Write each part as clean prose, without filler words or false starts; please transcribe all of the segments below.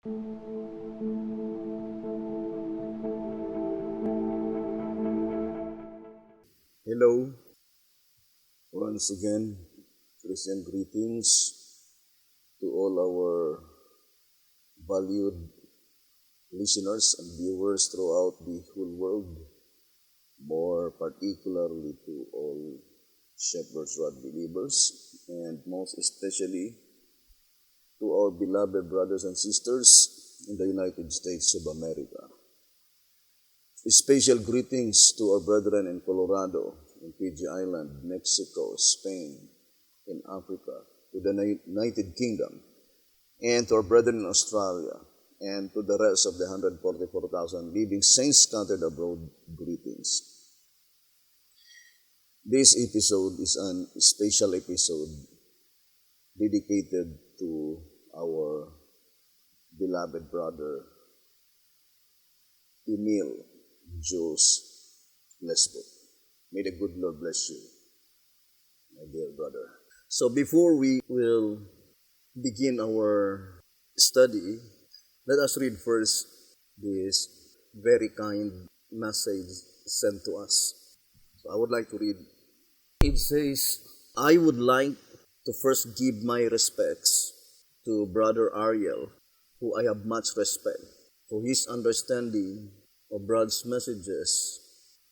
Hello, once again, Christian greetings to all our valued listeners and viewers throughout the whole world, more particularly to all Shepherd's Rod believers, and most especially to our beloved brothers and sisters in the United States of America. Special greetings to our brethren in Colorado, in Fiji Island, Mexico, Spain, in Africa, to the United Kingdom, and to our brethren in Australia, and to the rest of the 144,000 living saints scattered abroad, greetings. This episode is a special episode dedicated to our beloved brother, Emile Jules Lesbott. May the good Lord bless you, my dear brother. So before we will begin our study, let us read first this very kind message sent to us. So I would like to read. It says, I would like to first give my respects to Brother Ariel, who I have much respect for his understanding of God's messages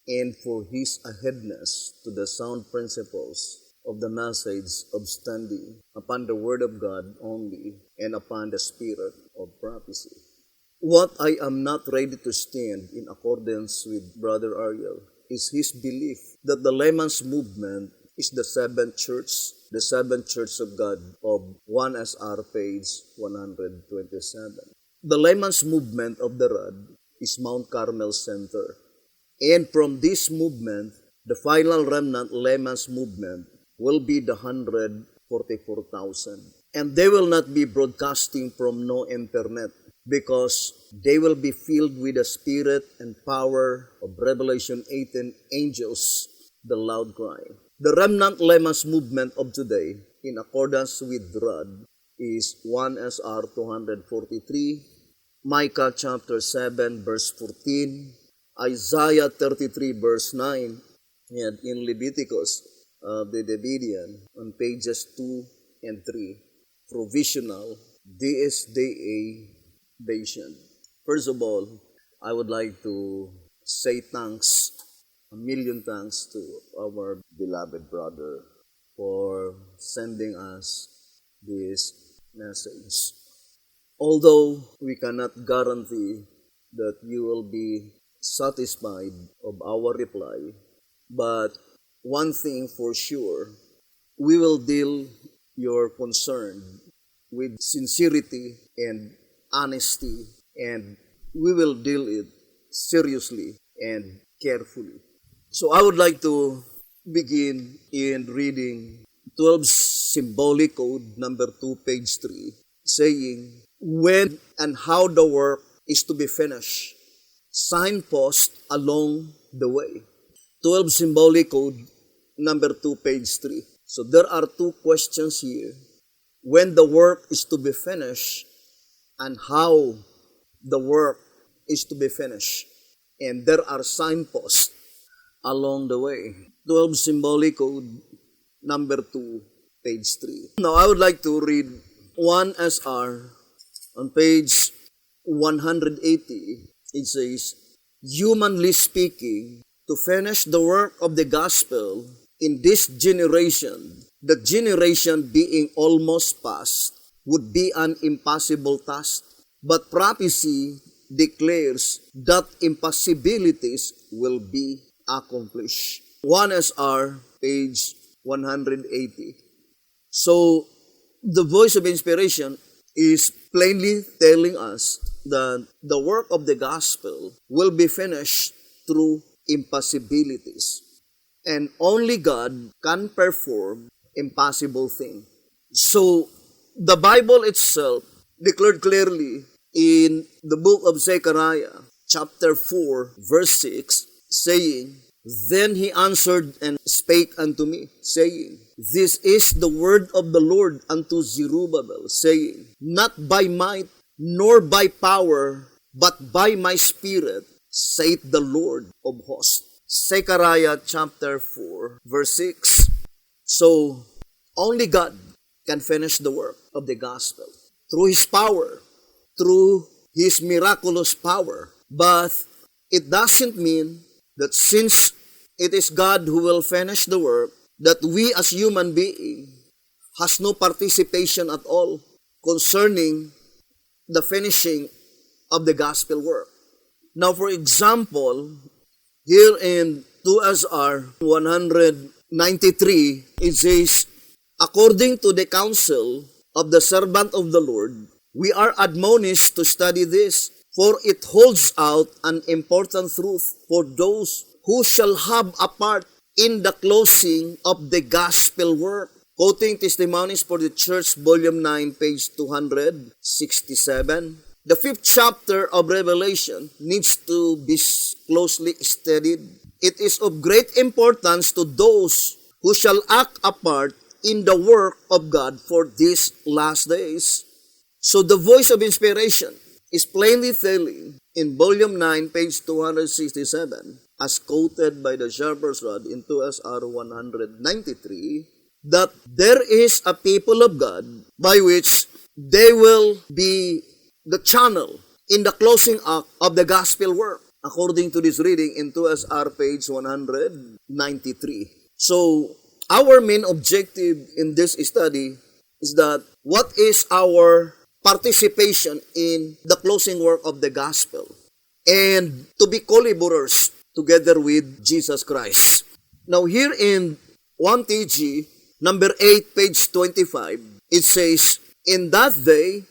and for his aheadness to the sound principles of the message of standing upon the Word of God only and upon the spirit of prophecy. What I am not ready to stand in accordance with Brother Ariel is his belief that the layman's movement is the seventh church of God of 1 SR page 127. The layman's movement of the rod is Mount Carmel Center. And from this movement, the final remnant layman's movement will be the 144,000. And they will not be broadcasting from no internet because they will be filled with the spirit and power of Revelation 18 angels, the loud cry. The remnant layman's movement of today, in accordance with Rod, is 1 SR 243, Micah chapter 7 verse 14, Isaiah 33 verse 9, and in Leviticus, the Davidian, on pages 2 and 3, provisional DSDA version. First of all, I would like to say thanks, a million thanks to our beloved brother for sending us this message. Although we cannot guarantee that you will be satisfied of our reply, but one thing for sure, we will deal your concern with sincerity and honesty, and we will deal it seriously and carefully. So I would like to begin in reading 12 Symbolic Code number 2, page 3, saying, when and how the work is to be finished, signpost along the way. 12 Symbolic Code number 2, page 3. So there are two questions here. When the work is to be finished and how the work is to be finished. And there are signposts along the way. 12 Symbolic Code number 2, page 3. Now I would like to read 1 SR on page 180. It says, humanly speaking, to finish the work of the gospel in this generation, the generation being almost past, would be an impossible task. But prophecy declares that impossibilities will be accomplished. 1 SR, page 180. So, the voice of inspiration is plainly telling us that the work of the gospel will be finished through impossibilities. And only God can perform impossible things. So, the Bible itself declared clearly in the book of Zechariah, chapter 4, verse 6, saying, Then he answered and spake unto me, saying, This is the word of the Lord unto Zerubbabel, saying, Not by might nor by power, but by my Spirit, saith the Lord of hosts. ZECHARIAH chapter 4, verse 6. So, only God can finish the work of the gospel through His power, through His miraculous power. But it doesn't mean that since it is God who will finish the work, that we as human beings has no participation at all concerning the finishing of the gospel work. Now, for example, here in 2SR 193, it says, according to the counsel of the servant of the Lord, we are admonished to study this, for it holds out an important truth for those who shall have a part in the closing of the gospel work. Quoting Testimonies for the Church, Volume 9, page 267. The 5th chapter of Revelation needs to be closely studied. It is of great importance to those who shall act a part in the work of God for these last days. So the voice of inspiration is plainly telling in Volume 9, page 267, as quoted by the Sharper's Rod in 2SR 193, that there is a people of God by which they will be the channel in the closing act of the gospel work, according to this reading in 2SR page 193. So, our main objective in this study is that what is our participation in the closing work of the gospel and to be collaborators together with Jesus Christ. Now, here in 1 TG, number 8, page 25, it says, in that day,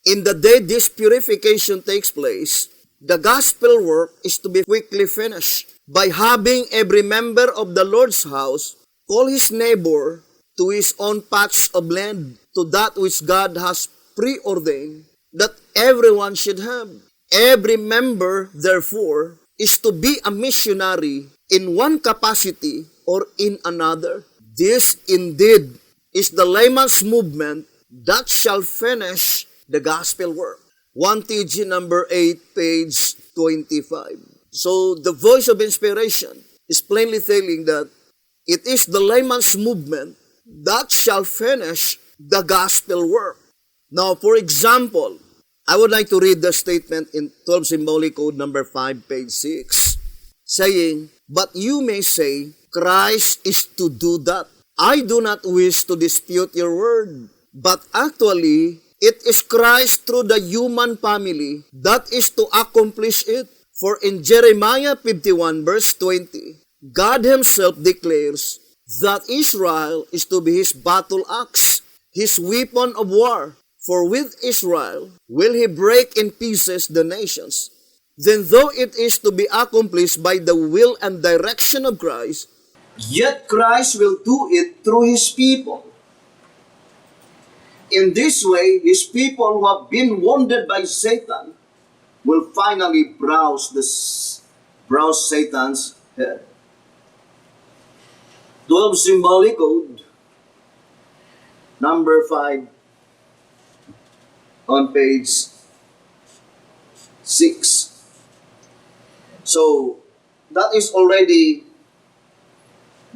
in the day this purification takes place, the gospel work is to be quickly finished by having every member of the Lord's house call his neighbor to his own patch of land, to that which God has preordained that everyone should have. Every member, therefore, is to be a missionary in one capacity or in another. This indeed is the layman's movement that shall finish the gospel work. 1 TG number 8, page 25. So the voice of inspiration is plainly telling that it is the layman's movement that shall finish the gospel work. Now, for example, I would like to read the statement in 12 Symbolic Code number 5, page 6, saying, but you may say, Christ is to do that. I do not wish to dispute your word, but actually, it is Christ through the human family that is to accomplish it. For in Jeremiah 51 verse 20, God Himself declares that Israel is to be His battle axe, His weapon of war. For with Israel will He break in pieces the nations. Then though it is to be accomplished by the will and direction of Christ, yet Christ will do it through His people. In this way, His people who have been wounded by Satan will finally browse Satan's head. 12 Symbolic Code, number 5, on page 6. So, that is already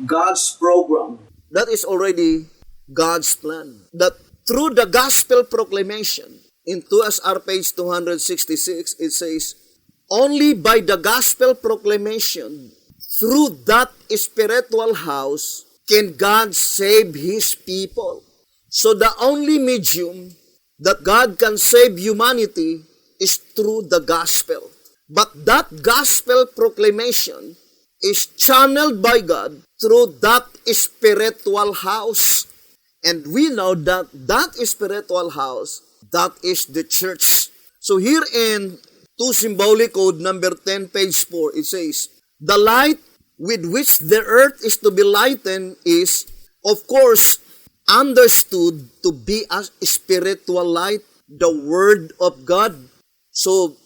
God's program. That is already God's plan. That through the gospel proclamation, in 2SR page 266, it says, only by the gospel proclamation, through that spiritual house, can God save His people. So the only medium that God can save humanity is through the gospel. But that gospel proclamation is channeled by God through that spiritual house. And we know that that spiritual house, that is the church. So here in 2 Symbolic Code number 10, page 4, it says, the light with which the earth is to be lightened is, of course, understood to be a spiritual light, the Word of God. So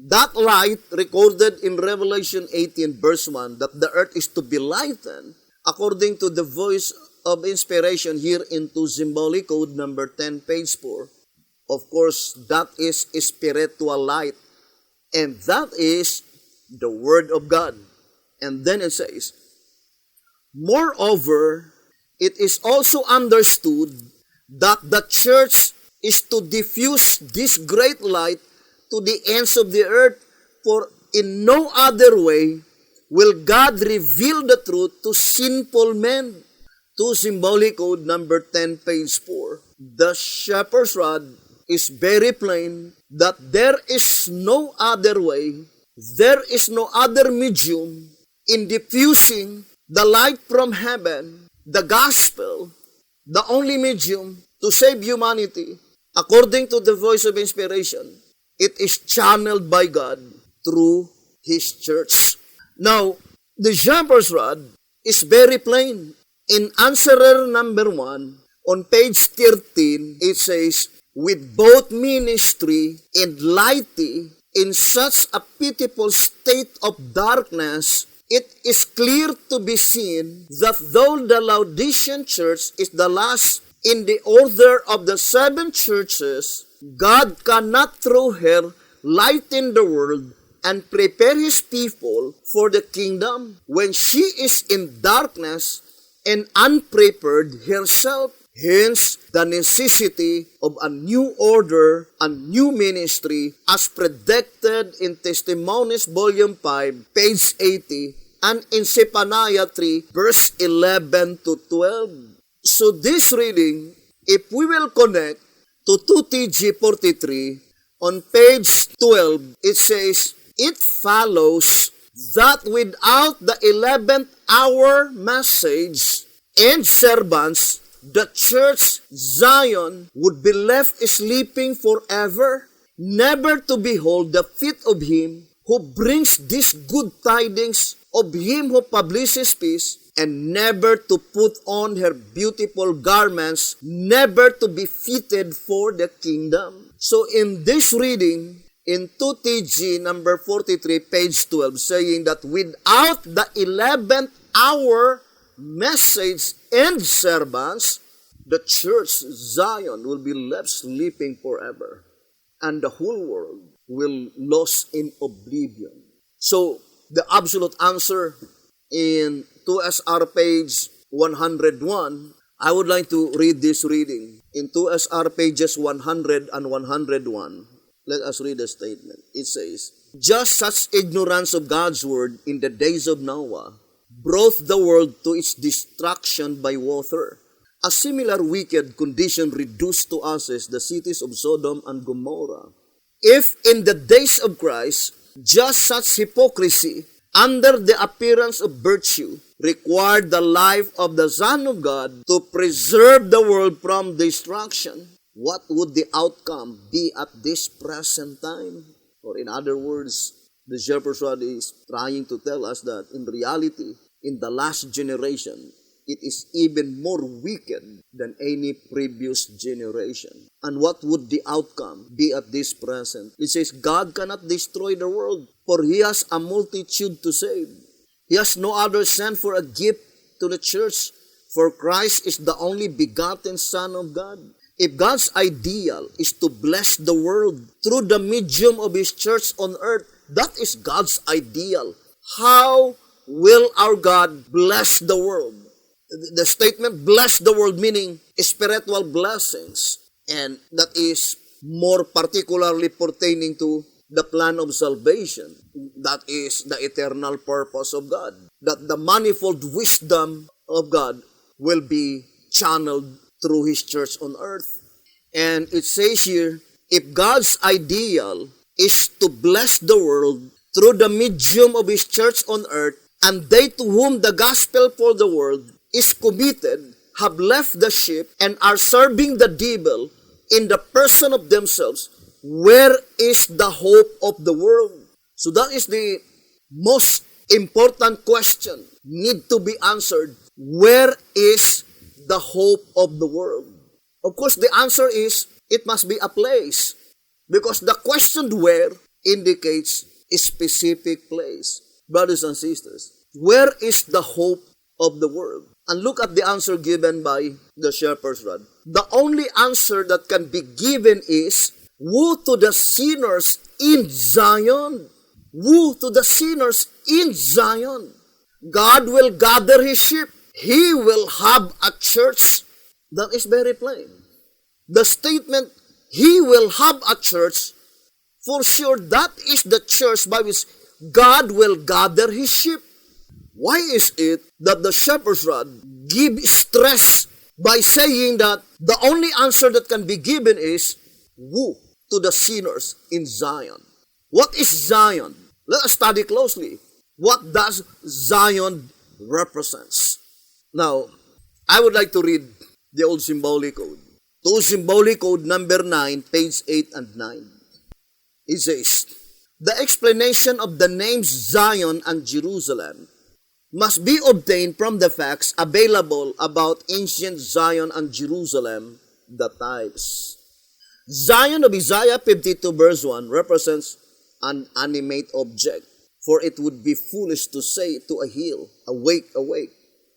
that light recorded in Revelation 18 verse 1, that the earth is to be lightened, according to the voice of inspiration here in 2 Symbolic Code number 10, page 4, Of course, that is spiritual light. And that is the Word of God. And then it says, moreover, it is also understood that the church is to diffuse this great light to the ends of the earth, for in no other way will God reveal the truth to sinful men. To Symbolic Code number 10, page 4. The shepherd's rod is very plain that there is no other way, there is no other medium in diffusing the light from heaven, the gospel, the only medium to save humanity. According to the voice of inspiration, it is channeled by God through His church. Now, the shepherd's rod is very plain. In answerer number 1, on page 13, it says, with both ministry and lighting in such a pitiful state of darkness, it is clear to be seen that though the Laodicean church is the last in the order of the 7 churches, God cannot through her lighten the world and prepare His people for the kingdom when she is in darkness and unprepared herself. Hence, the necessity of a new order, a new ministry, as predicted in Testimonies, Volume 5, page 80, and in Zephaniah 3, verse 11 to 12. So this reading, if we will connect to 2TG 43, on page 12, it says, it follows that without the 11th hour message and servants, the church Zion would be left sleeping forever, never to behold the feet of Him who brings these good tidings, of Him who publishes peace, and never to put on her beautiful garments, never to be fitted for the kingdom. So in this reading, in 2TG number 43, page 12, saying that without the 11th hour message and servants, the church Zion will be left sleeping forever, and the whole world will lost in oblivion. So the absolute answer in 2SR page 101, I would like to read this reading. In 2SR pages 100 and 101, let us read the statement. It says, just such ignorance of God's word in the days of Noah brought the world to its destruction by water. A similar wicked condition reduced to ashes the cities of Sodom and Gomorrah. If in the days of Christ, just such hypocrisy, under the appearance of virtue, required the life of the Son of God to preserve the world from destruction, what would the outcome be at this present time? Or in other words, the shepherd's rod is trying to tell us that in reality, in the last generation, it is even more wicked than any previous generation. And what would the outcome be at this present? It says, God cannot destroy the world, for He has a multitude to save. He has no other sent for a gift to the church, for Christ is the only begotten Son of God. If God's ideal is to bless the world through the medium of His church on earth, that is God's ideal. How will our God bless the world? The statement, bless the world, meaning spiritual blessings. And that is more particularly pertaining to the plan of salvation. That is the eternal purpose of God. That the manifold wisdom of God will be channeled through His church on earth. And it says here, if God's ideal is to bless the world through the medium of His church on earth, and they to whom the gospel for the world is committed have left the ship and are serving the devil in the person of themselves, where is the hope of the world? So that is the most important question need to be answered. Where is the hope of the world? Of course, the answer is it must be a place, because the question where indicates a specific place. Brothers and sisters, where is the hope of the world? And look at the answer given by the shepherd's rod. The only answer that can be given is, woe to the sinners in Zion. Woe to the sinners in Zion. God will gather His sheep. He will have a church. That is very plain. The statement, He will have a church, for sure that is the church by which God will gather His sheep. Why is it that the shepherd's rod gives stress by saying that the only answer that can be given is, woe to the sinners in Zion? What is Zion? Let us study closely. What does Zion represents? Now, I would like to read the old symbolic code. To symbolic code number 9, page 8 and 9. It says, the explanation of the names Zion and Jerusalem must be obtained from the facts available about ancient Zion and Jerusalem, the types. Zion of Isaiah 52 verse 1 represents an animate object, for it would be foolish to say to a hill, awake, awake.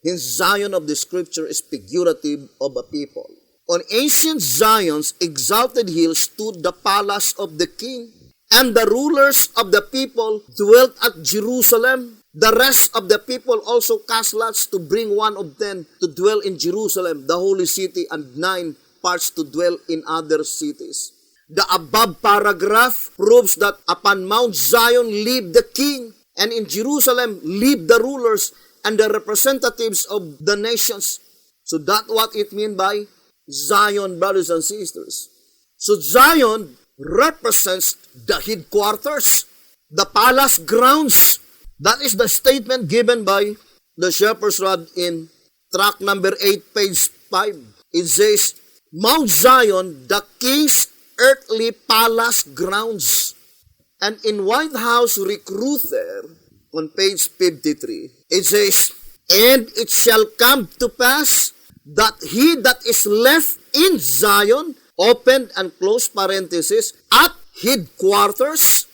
Hence, Zion of the scripture is figurative of a people. On ancient Zion's exalted hill stood the palace of the king, and the rulers of the people dwelt at Jerusalem. The rest of the people also cast lots to bring one of them to dwell in Jerusalem, the holy city, and 9 parts to dwell in other cities. The above paragraph proves that upon Mount Zion lived the king, and in Jerusalem lived the rulers and the representatives of the nations. So that's what it means by Zion, brothers and sisters. So Zion represents the headquarters, the palace grounds. That is the statement given by the shepherd's rod in tract number 8, page 5. It says, Mount Zion, the king's earthly palace grounds. And in White House Recruiter, on page 53, it says, and it shall come to pass that he that is left in Zion, open and close parenthesis, at headquarters.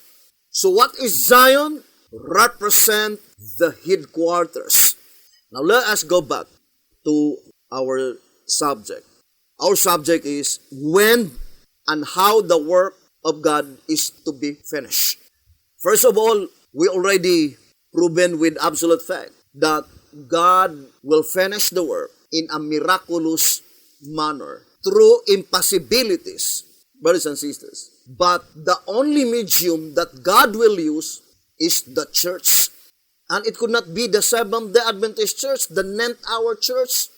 So what is Zion? Represent the headquarters. Now let us go back to our subject. Our subject is when and how the work of God is to be finished. First of all, we already proven with absolute fact that God will finish the work in a miraculous manner through impossibilities, brothers and sisters. But the only medium that God will use is the church. And it could not be the Seventh-day Adventist church, the 9th hour church.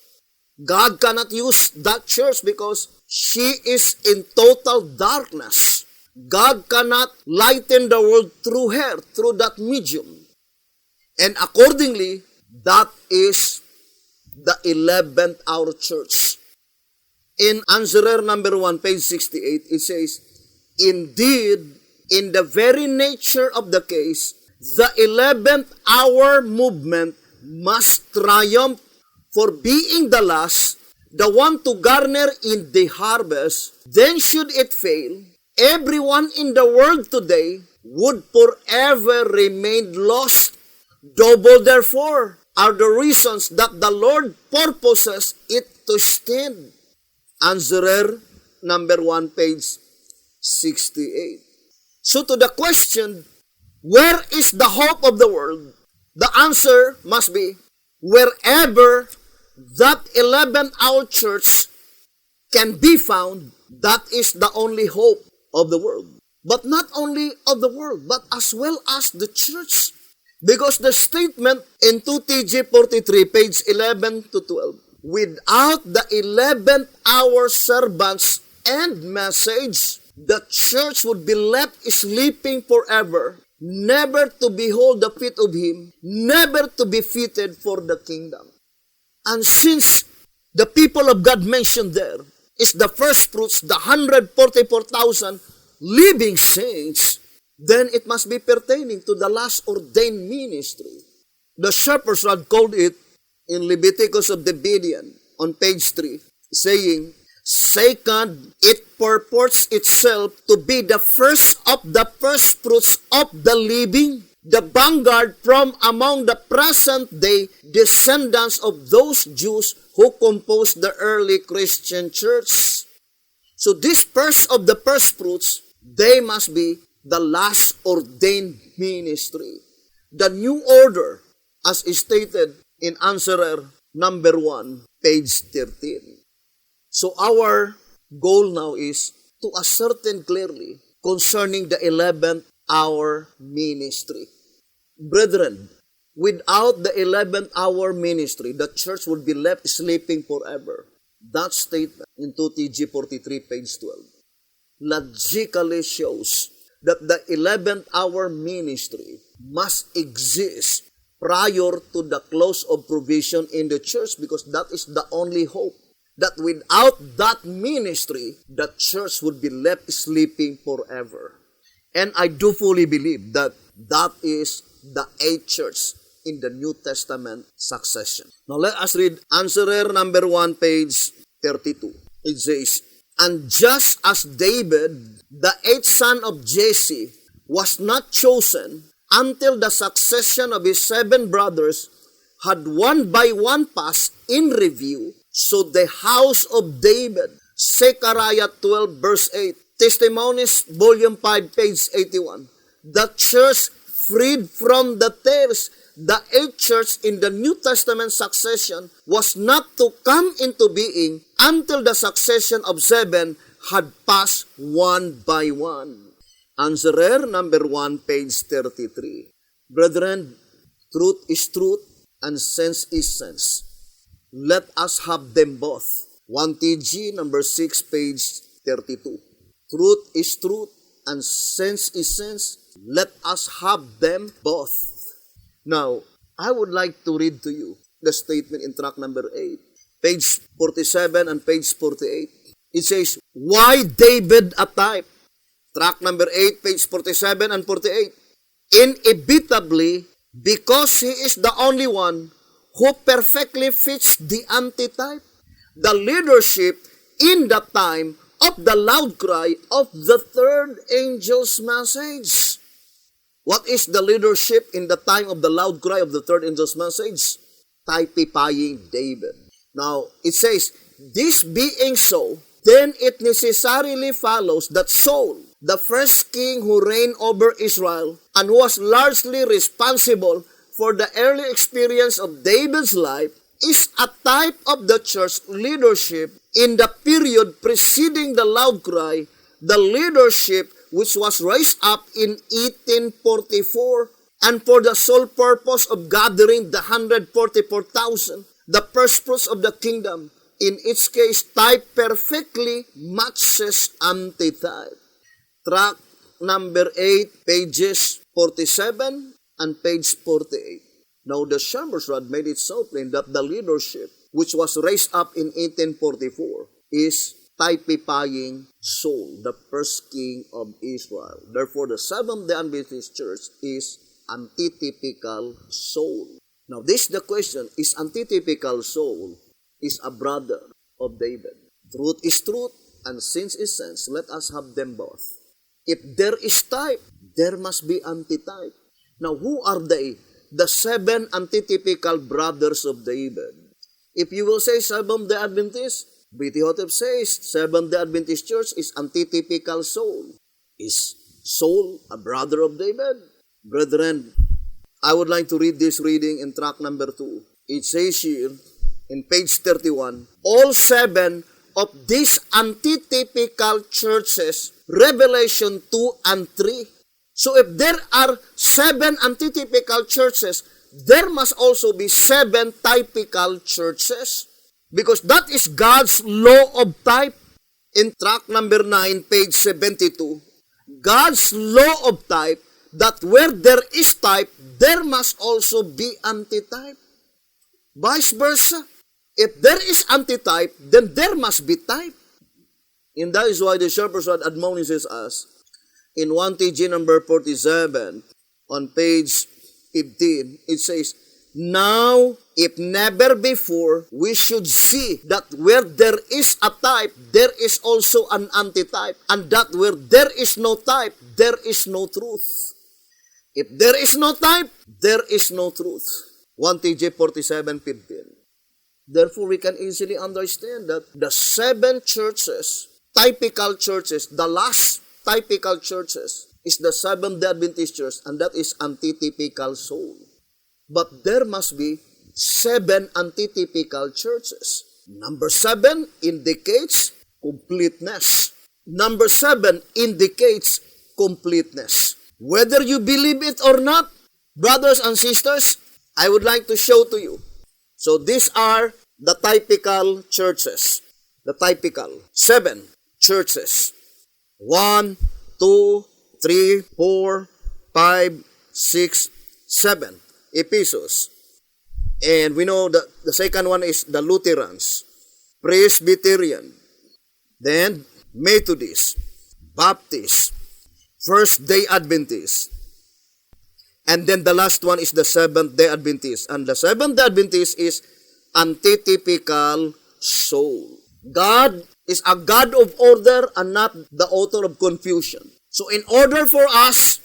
God cannot use that church because she is in total darkness. God cannot lighten the world through her, through that medium. And accordingly, that is the 11th hour church. In Answerer number 1, page 68, it says, indeed, in the very nature of the case, the 11th hour movement must triumph, for being the last, the one to garner in the harvest. Then should it fail, everyone in the world today would forever remain lost. Double, therefore, are the reasons that the Lord purposes it to stand. Answerer number 1, page 68. So to the question, where is the hope of the world? The answer must be, wherever that 11th hour church can be found, that is the only hope of the world. But not only of the world, but as well as the church. Because the statement in 2 TG 43, page 11 to 12, without the 11th hour servants and message, the church would be left sleeping forever, never to behold the feet of Him, never to be fitted for the kingdom. And since the people of God mentioned there is the first fruits, the 144,000 living saints, then it must be pertaining to the last ordained ministry. The shepherd's rod called it in Leviticus of Davidian on page 3, saying, second, it purports itself to be the first of the first fruits of the living. the vanguard from among the present-day descendants of those Jews who composed the early Christian church. So this first of the first fruits, they must be the last ordained ministry. The new order, as stated in Answerer number 1, page 13. So our goal now is to ascertain clearly concerning the 11th hour ministry. Brethren, without the 11th hour ministry, the church would be left sleeping forever. That statement in 2TG 43, page 12, logically shows that the 11th hour ministry must exist prior to the close of provision in the church, because that is the only hope. That without that ministry, the church would be left sleeping forever. And I do fully believe that that is the 8th church in the New Testament succession. Now let us read Answerer number 1, page 32. It says, "And just as David, the 8th son of Jesse, was not chosen until the succession of his 7 brothers had one by one passed in review, so the house of David," ZECHARIAH 12, verse 8, Testimonies, volume 5, page 81, "the church freed from the tares." The 8th church in the New Testament succession was not to come into being until the succession of 7 had passed one by one. Answerer number 1, page 33. Brethren, truth is truth and sense is sense. Let us have them both. 1TG number 6, page 32. Truth is truth and sense is sense. Let us have them both. Now, I would like to read to you the statement in tract number 8, page 47 and page 48. It says, "Why David a type?" Tract number 8, page 47 and 48. "Inevitably, because he is the only one who perfectly fits the antitype, the leadership in the time of the loud cry of the third angel's message." What is the leadership in the time of the loud cry of the third angel's message? Typifying David. Now, it says, "This being so, then it necessarily follows that Saul, the first king who reigned over Israel and who was largely responsible for the early experience of David's life, is a type of the church leadership in the period preceding the loud cry, the leadership which was raised up in 1844, and for the sole purpose of gathering the 144,000, the first fruits of the kingdom. In its case, type perfectly matches antitype." Tract number 8, pages 47 and page 48. Now, the Shepherd's Rod made it so plain that the leadership, which was raised up in 1844, is typifying Saul, the first king of Israel. Therefore, the Seventh-day Adventist Church is antitypical Saul. Now, this is the question: is antitypical Saul is a brother of David? Truth is truth and sense is sense. Let us have them both. If there is type, there must be antitype. Now, who are they? The 7 antitypical brothers of David. If you will say Seventh-day Adventist, B.T. Hotep says Seventh-day Adventist Church is antitypical Saul. Is Saul a brother of David? Brethren, I would like to read this reading in tract number 2. It says here in page 31, all 7 of these antitypical churches, Revelation 2 and 3. So if there are 7 antitypical churches, there must also be 7 typical churches. Because that is God's law of type. In tract number 9, page 72, God's law of type, that where there is type, there must also be antitype. Vice versa. If there is antitype, then there must be type. And that is why the Shepherd's Rod admonishes us in 1TG number 47 on page 15. It says, "Now, if never before, we should see that where there is a type, there is also an antitype, and that where there is no type, there is no truth." If there is no type, there is no truth. 1 TJ 47:15. Therefore, we can easily understand that the 7 churches, typical churches, the last typical churches, is the Seventh-day Adventist Church, and that is antitypical soul. But there must be 7 antitypical churches. Number 7 indicates completeness. Number 7 indicates completeness. Whether you believe it or not, brothers and sisters, I would like to show to you. So these are the typical churches. The typical 7 churches. 1, 2, 3, 4, 5, 6, 7. Ephesus. And we know that the second one is the Lutherans, Presbyterian, then Methodist, Baptist, First-day Adventist, and then the last one is the Seventh-day Adventist. And the Seventh-day Adventist is antitypical soul. God is a God of order and not the author of confusion. So in order for us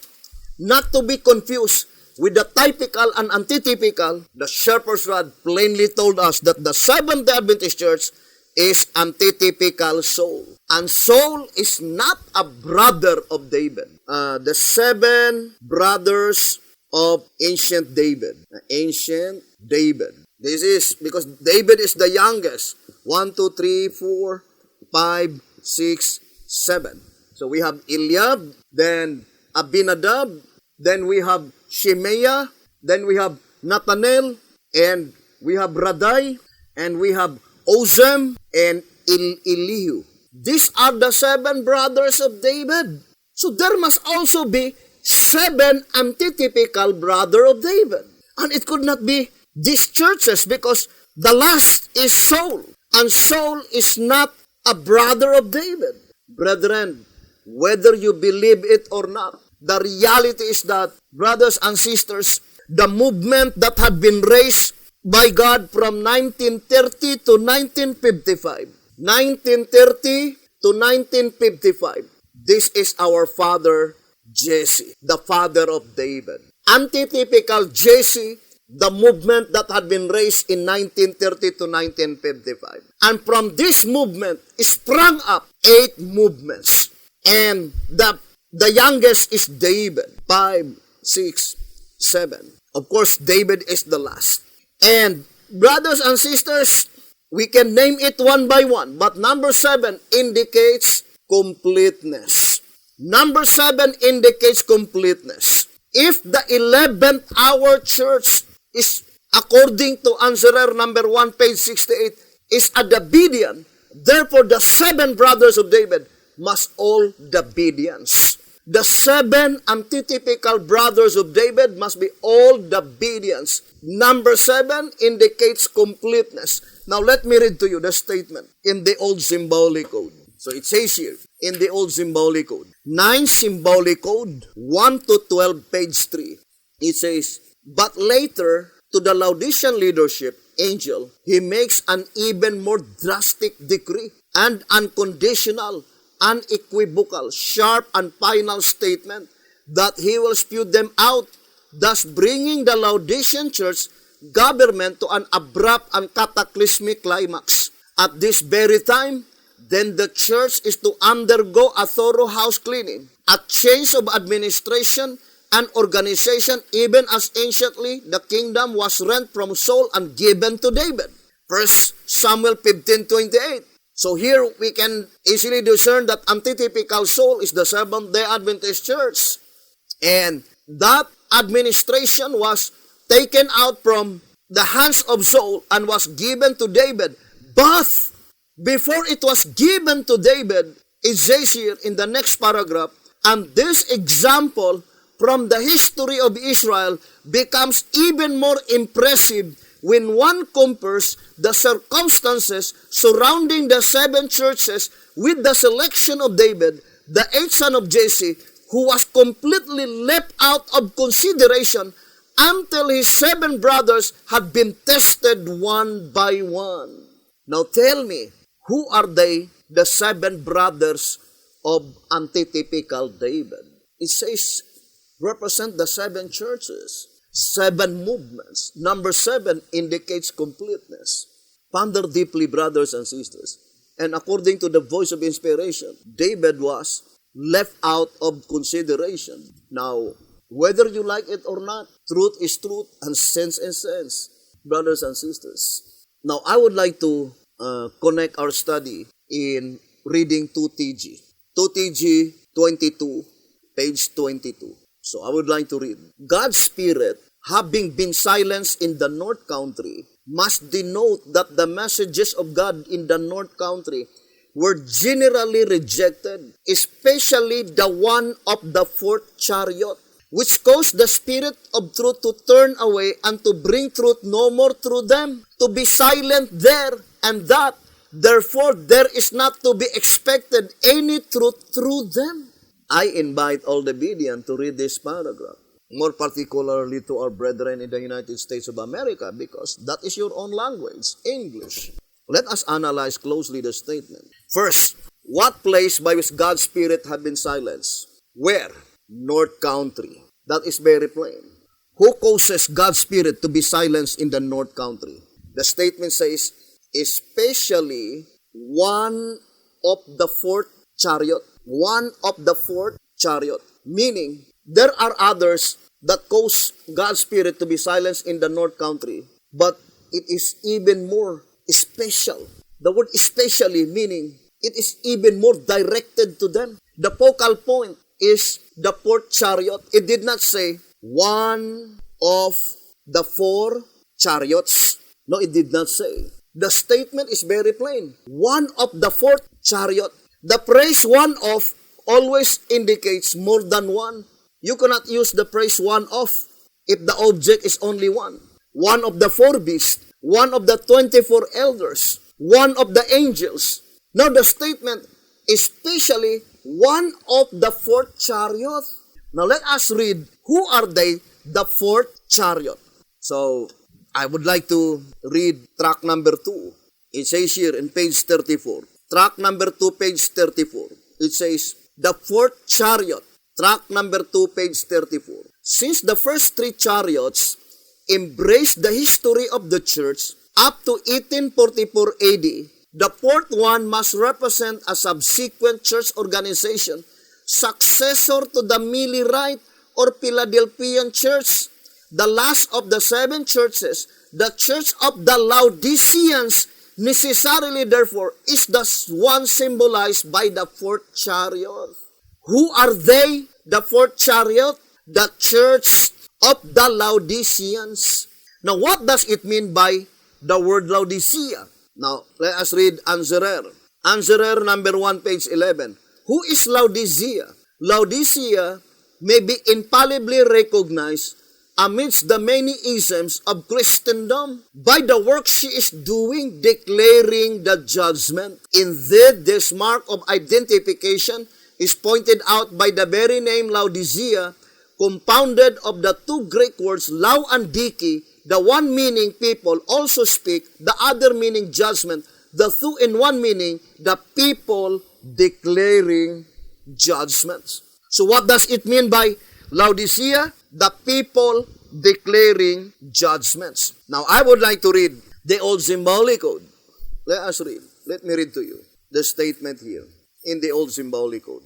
not to be confused with the typical and antitypical, the shepherd's rod plainly told us that the Seventh-day Adventist Church is antitypical soul. And Saul is not a brother of David. The 7 brothers of ancient David. Ancient David. This is because David is the youngest. 1, 2, 3, 4, 5, 6, 7. So we have Eliab, then Abinadab, then we have Shemaiah, then we have Nathanael, and we have Radai, and we have Ozem, and Elihu. These are the 7 brothers of David. So there must also be 7 antitypical brother of David. And it could not be these churches because the last is Saul. And Saul is not a brother of David. Brethren, whether you believe it or not, the reality is that, brothers and sisters, the movement that had been raised by God from 1930 to 1955, 1930 to 1955, this is our father Jesse, the father of David. Antitypical Jesse, the movement that had been raised in 1930 to 1955. And from this movement sprang up 8 movements. And the youngest is David, 5, 6, 7. Of course, David is the last. And brothers and sisters, we can name it one by one, but number 7 indicates completeness. Number 7 indicates completeness. If the 11th hour church is, according to Answerer number 1, page 68, is a Davidian, therefore the 7 brothers of David must all Davidians. The 7 antitypical brothers of David must be all Davidians. Number 7 indicates completeness. Now let me read to you the statement in the Old Symbolic Code. So it says here, in the Old Symbolic Code, 9 Symbolic Code, 1 to 12, page 3. It says, but later, to the Laodicean leadership, angel, he makes an even more drastic decree and unconditional, unequivocal, sharp, and final statement that he will spew them out, thus bringing the Laodicean church government to an abrupt and cataclysmic climax. At this very time, then the church is to undergo a thorough house cleaning, a change of administration and organization, even as anciently the kingdom was rent from Saul and given to David. 1 Samuel 15:28. So here we can easily discern that antitypical Saul is the Seventh-day Adventist Church. And that administration was taken out from the hands of Saul and was given to David. But before it was given to David, it says here in the next paragraph, and this example from the history of Israel becomes even more impressive when one compares the circumstances surrounding the 7 churches with the selection of David, the 8th son of Jesse, who was completely left out of consideration until his 7 brothers had been tested one by one. Now tell me, who are they, the 7 brothers of antitypical David? It says represent the 7 churches, 7 movements. Number 7 indicates completeness. Ponder deeply, brothers and sisters. And according to the voice of inspiration, David was left out of consideration. Now, whether you like it or not, truth is truth and sense is sense, brothers and sisters. Now, I would like to connect our study in reading 2TG. 2TG 22, page 22. So I would like to read. God's Spirit, having been silenced in the North Country, must denote that the messages of God in the North Country were generally rejected, especially the one of the 4th chariot, which caused the Spirit of truth to turn away and to bring truth no more through them, to be silent there, and that, therefore, there is not to be expected any truth through them. I invite all Davidian to read this paragraph, more particularly to our brethren in the United States of America, because that is your own language, English. Let us analyze closely the statement. First, what place by which God's Spirit had been silenced? Where? North Country. That is very plain. Who causes God's Spirit to be silenced in the North Country? The statement says, especially one of the 4th chariot. One of the 4th chariot. Meaning, there are others that cause God's Spirit to be silenced in the North Country. But it is even more special. The word especially meaning it is even more directed to them. The focal point is the 4th chariot. It did not say one of the 4 chariots. No, it did not say. The statement is very plain. One of the 4th chariot. The phrase one of always indicates more than one. You cannot use the phrase one of if the object is only one. One of the 4 beasts. One of the 24 elders. One of the angels. Now the statement, especially one of the 4th chariot. Now let us read, who are they, the 4th chariot? So, I would like to read track number 2. It says here in page 34. Track number 2, page 34. It says, the 4th chariot. Track number 2, page 34. Since the first 3 chariots embraced the history of the church up to 1844 AD, the 4th one must represent a subsequent church organization, successor to the Millerite or Philadelphian church. The last of the 7 churches, the church of the Laodiceans, necessarily therefore is the one symbolized by the 4th chariot. Who are they, the 4th chariot? The church of the Laodiceans. Now, what does it mean by the word Laodicea? Now, let us read Answerer. Answerer number 1, page 11. Who is Laodicea? Laodicea may be infallibly recognized amidst the many isms of Christendom by the work she is doing, declaring the judgment. Indeed, this mark of identification is pointed out by the very name Laodicea, compounded of the 2 Greek words lau and diki, the one meaning people also speak, the other meaning judgment, the 2 in one meaning the people declaring judgments. So what does it mean by Laodicea? The people declaring judgments. Now I would like to read the old symbolic code. Let us read. Let me read to you the statement here in the old symbolic code.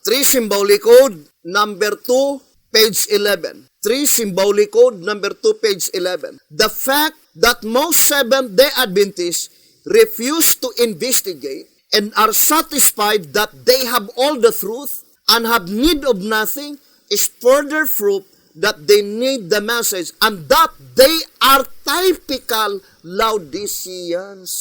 3 symbolic code, number 2, page 11. 3 symbolic code, number 2, page 11. The fact that most Seventh-day Adventists refuse to investigate and are satisfied that they have all the truth and have need of nothing is further proof that they need the message and that they are typical Laodiceans.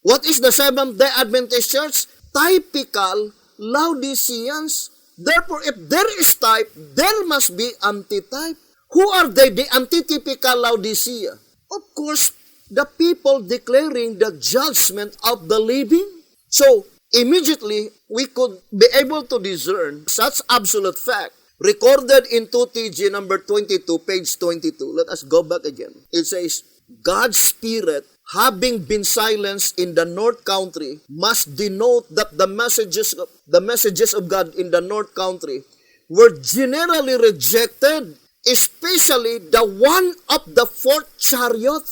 What is the Seventh-day Adventist Church? Typical Laodiceans. Therefore, if there is type, there must be antitype. Who are they, the antitypical Laodicea? Of course, the people declaring the judgment of the living. So, immediately, we could be able to discern such absolute fact recorded in 2TG number 22, page 22. Let us go back again. It says, God's Spirit, having been silenced in the North Country, must denote that the messages of God in the North Country were generally rejected, especially the one of the fourth chariot.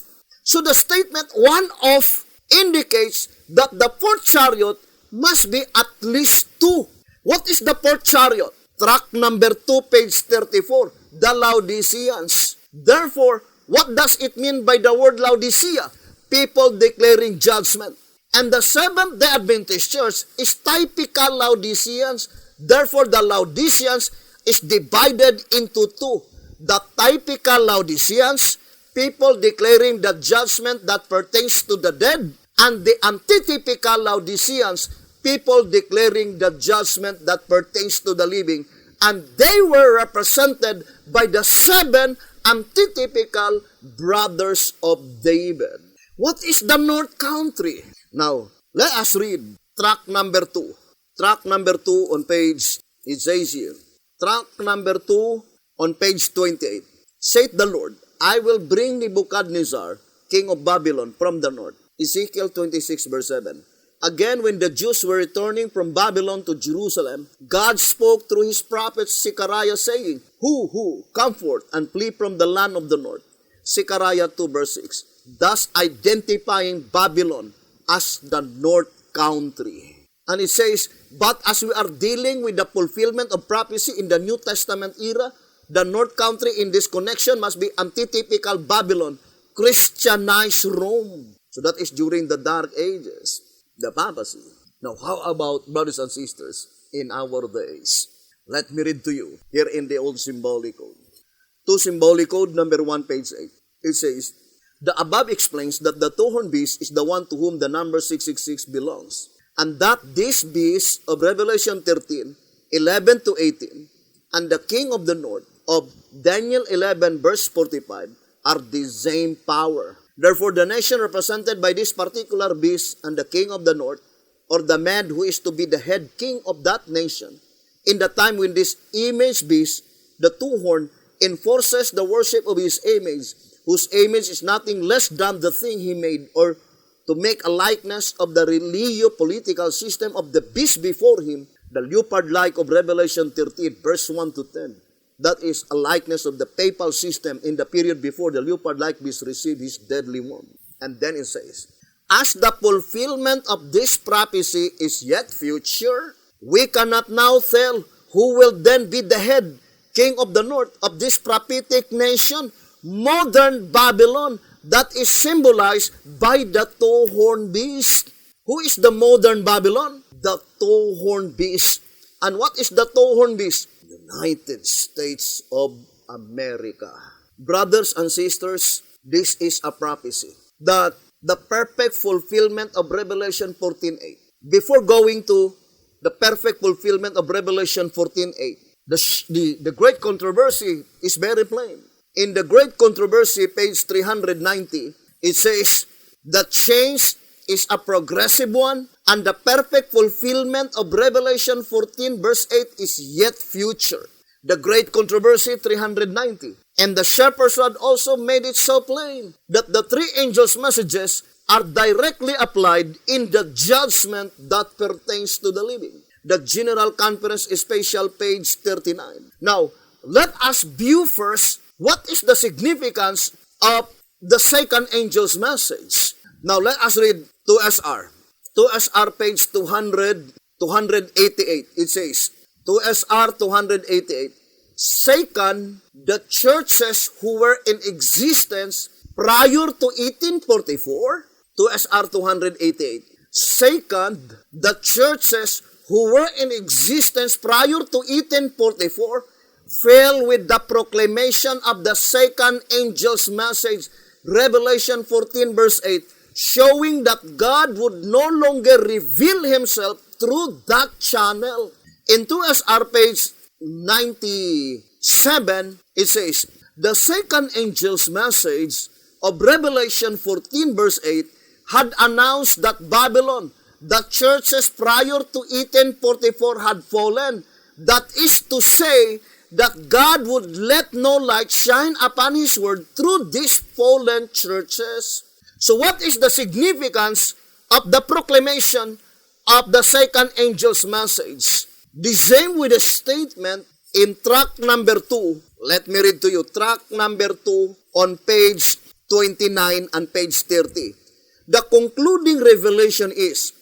So the statement one of indicates that the fourth chariot must be at least two. What is the fourth chariot? Track number 2, page 34, the Laodiceans. Therefore, what does it mean by the word Laodicea? People declaring judgment. And the Seventh-day Adventist Church is typical Laodiceans. Therefore, the Laodiceans is divided into two. The typical Laodiceans, people declaring the judgment that pertains to the dead, and the antitypical Laodiceans, people declaring the judgment that pertains to the living. And they were represented by the 7 antitypical brothers of David. What is the North Country? Now, let us read track number 2. Track number 2 on page, it says here, track number 2 on page 28. Saith the Lord, I will bring Nebuchadnezzar, king of Babylon, from the north. Ezekiel 26 verse 7. Again, when the Jews were returning from Babylon to Jerusalem, God spoke through his prophet ZECHARIAH, saying, Who, come forth and flee from the land of the north. ZECHARIAH 2 verse 6. Thus identifying Babylon as the North Country. And it says, but as we are dealing with the fulfillment of prophecy in the New Testament era, the North Country in this connection must be antitypical Babylon, Christianized Rome. So that is during the Dark Ages, the papacy. Now, how about, brothers and sisters, in our days? Let me read to you here in the old symbolic code. 2 symbolic code, number 1, page 8. It says, the above explains that the two-horned beast is the one to whom the number 666 belongs, and that this beast of Revelation 13, 11 to 18, and the king of the north of Daniel 11 verse 45 are the same power. Therefore, the nation represented by this particular beast and the king of the north, or the man who is to be the head king of that nation, in the time when this image beast, the two-horn, enforces the worship of his image, whose image is nothing less than the thing he made, or to make a likeness of the religio-political system of the beast before him, the leopard-like of Revelation 13, verse 1 to 10. That is a likeness of the papal system in the period before the leopard-like beast received his deadly wound. And then it says, as the fulfillment of this prophecy is yet future, we cannot now tell who will then be the head king of the north of this prophetic nation, modern Babylon, that is symbolized by the two-horned beast. Who is the modern Babylon? The two-horned beast. And what is the two-horned beast? United States of America. Brothers and sisters, this is a prophecy that the perfect fulfillment of Revelation 14:8. Before going to the perfect fulfillment of Revelation 14:8, the great controversy is very plain. In the great controversy, page 390, it says, the change is a progressive one, and the perfect fulfillment of Revelation 14 verse 8 is yet future. The great controversy, 390. And the shepherd's rod also made it so plain that the three angels' messages are directly applied in the judgment that pertains to the living. The General Conference Special, page 39. Now, let us view first what is the significance of the second angel's message. Now, let us read 2SR. 2SR, page 288. It says, 2SR 288. Second, the churches who were in existence prior to 1844. 2SR 288. Second, the churches who were in existence prior to 1844 fell with the proclamation of the second angel's message, Revelation 14 verse 8, showing that God would no longer reveal himself through that channel. In 2SR page 97, it says, the second angel's message of Revelation 14 verse 8 had announced that Babylon, the churches prior to 1844, had fallen. That is to say, that God would let no light shine upon his word through these fallen churches. So what is the significance of the proclamation of the second angel's message? The same with the statement in track number 2, let me read to you, track number 2 on page 29 and page 30. The concluding revelation is,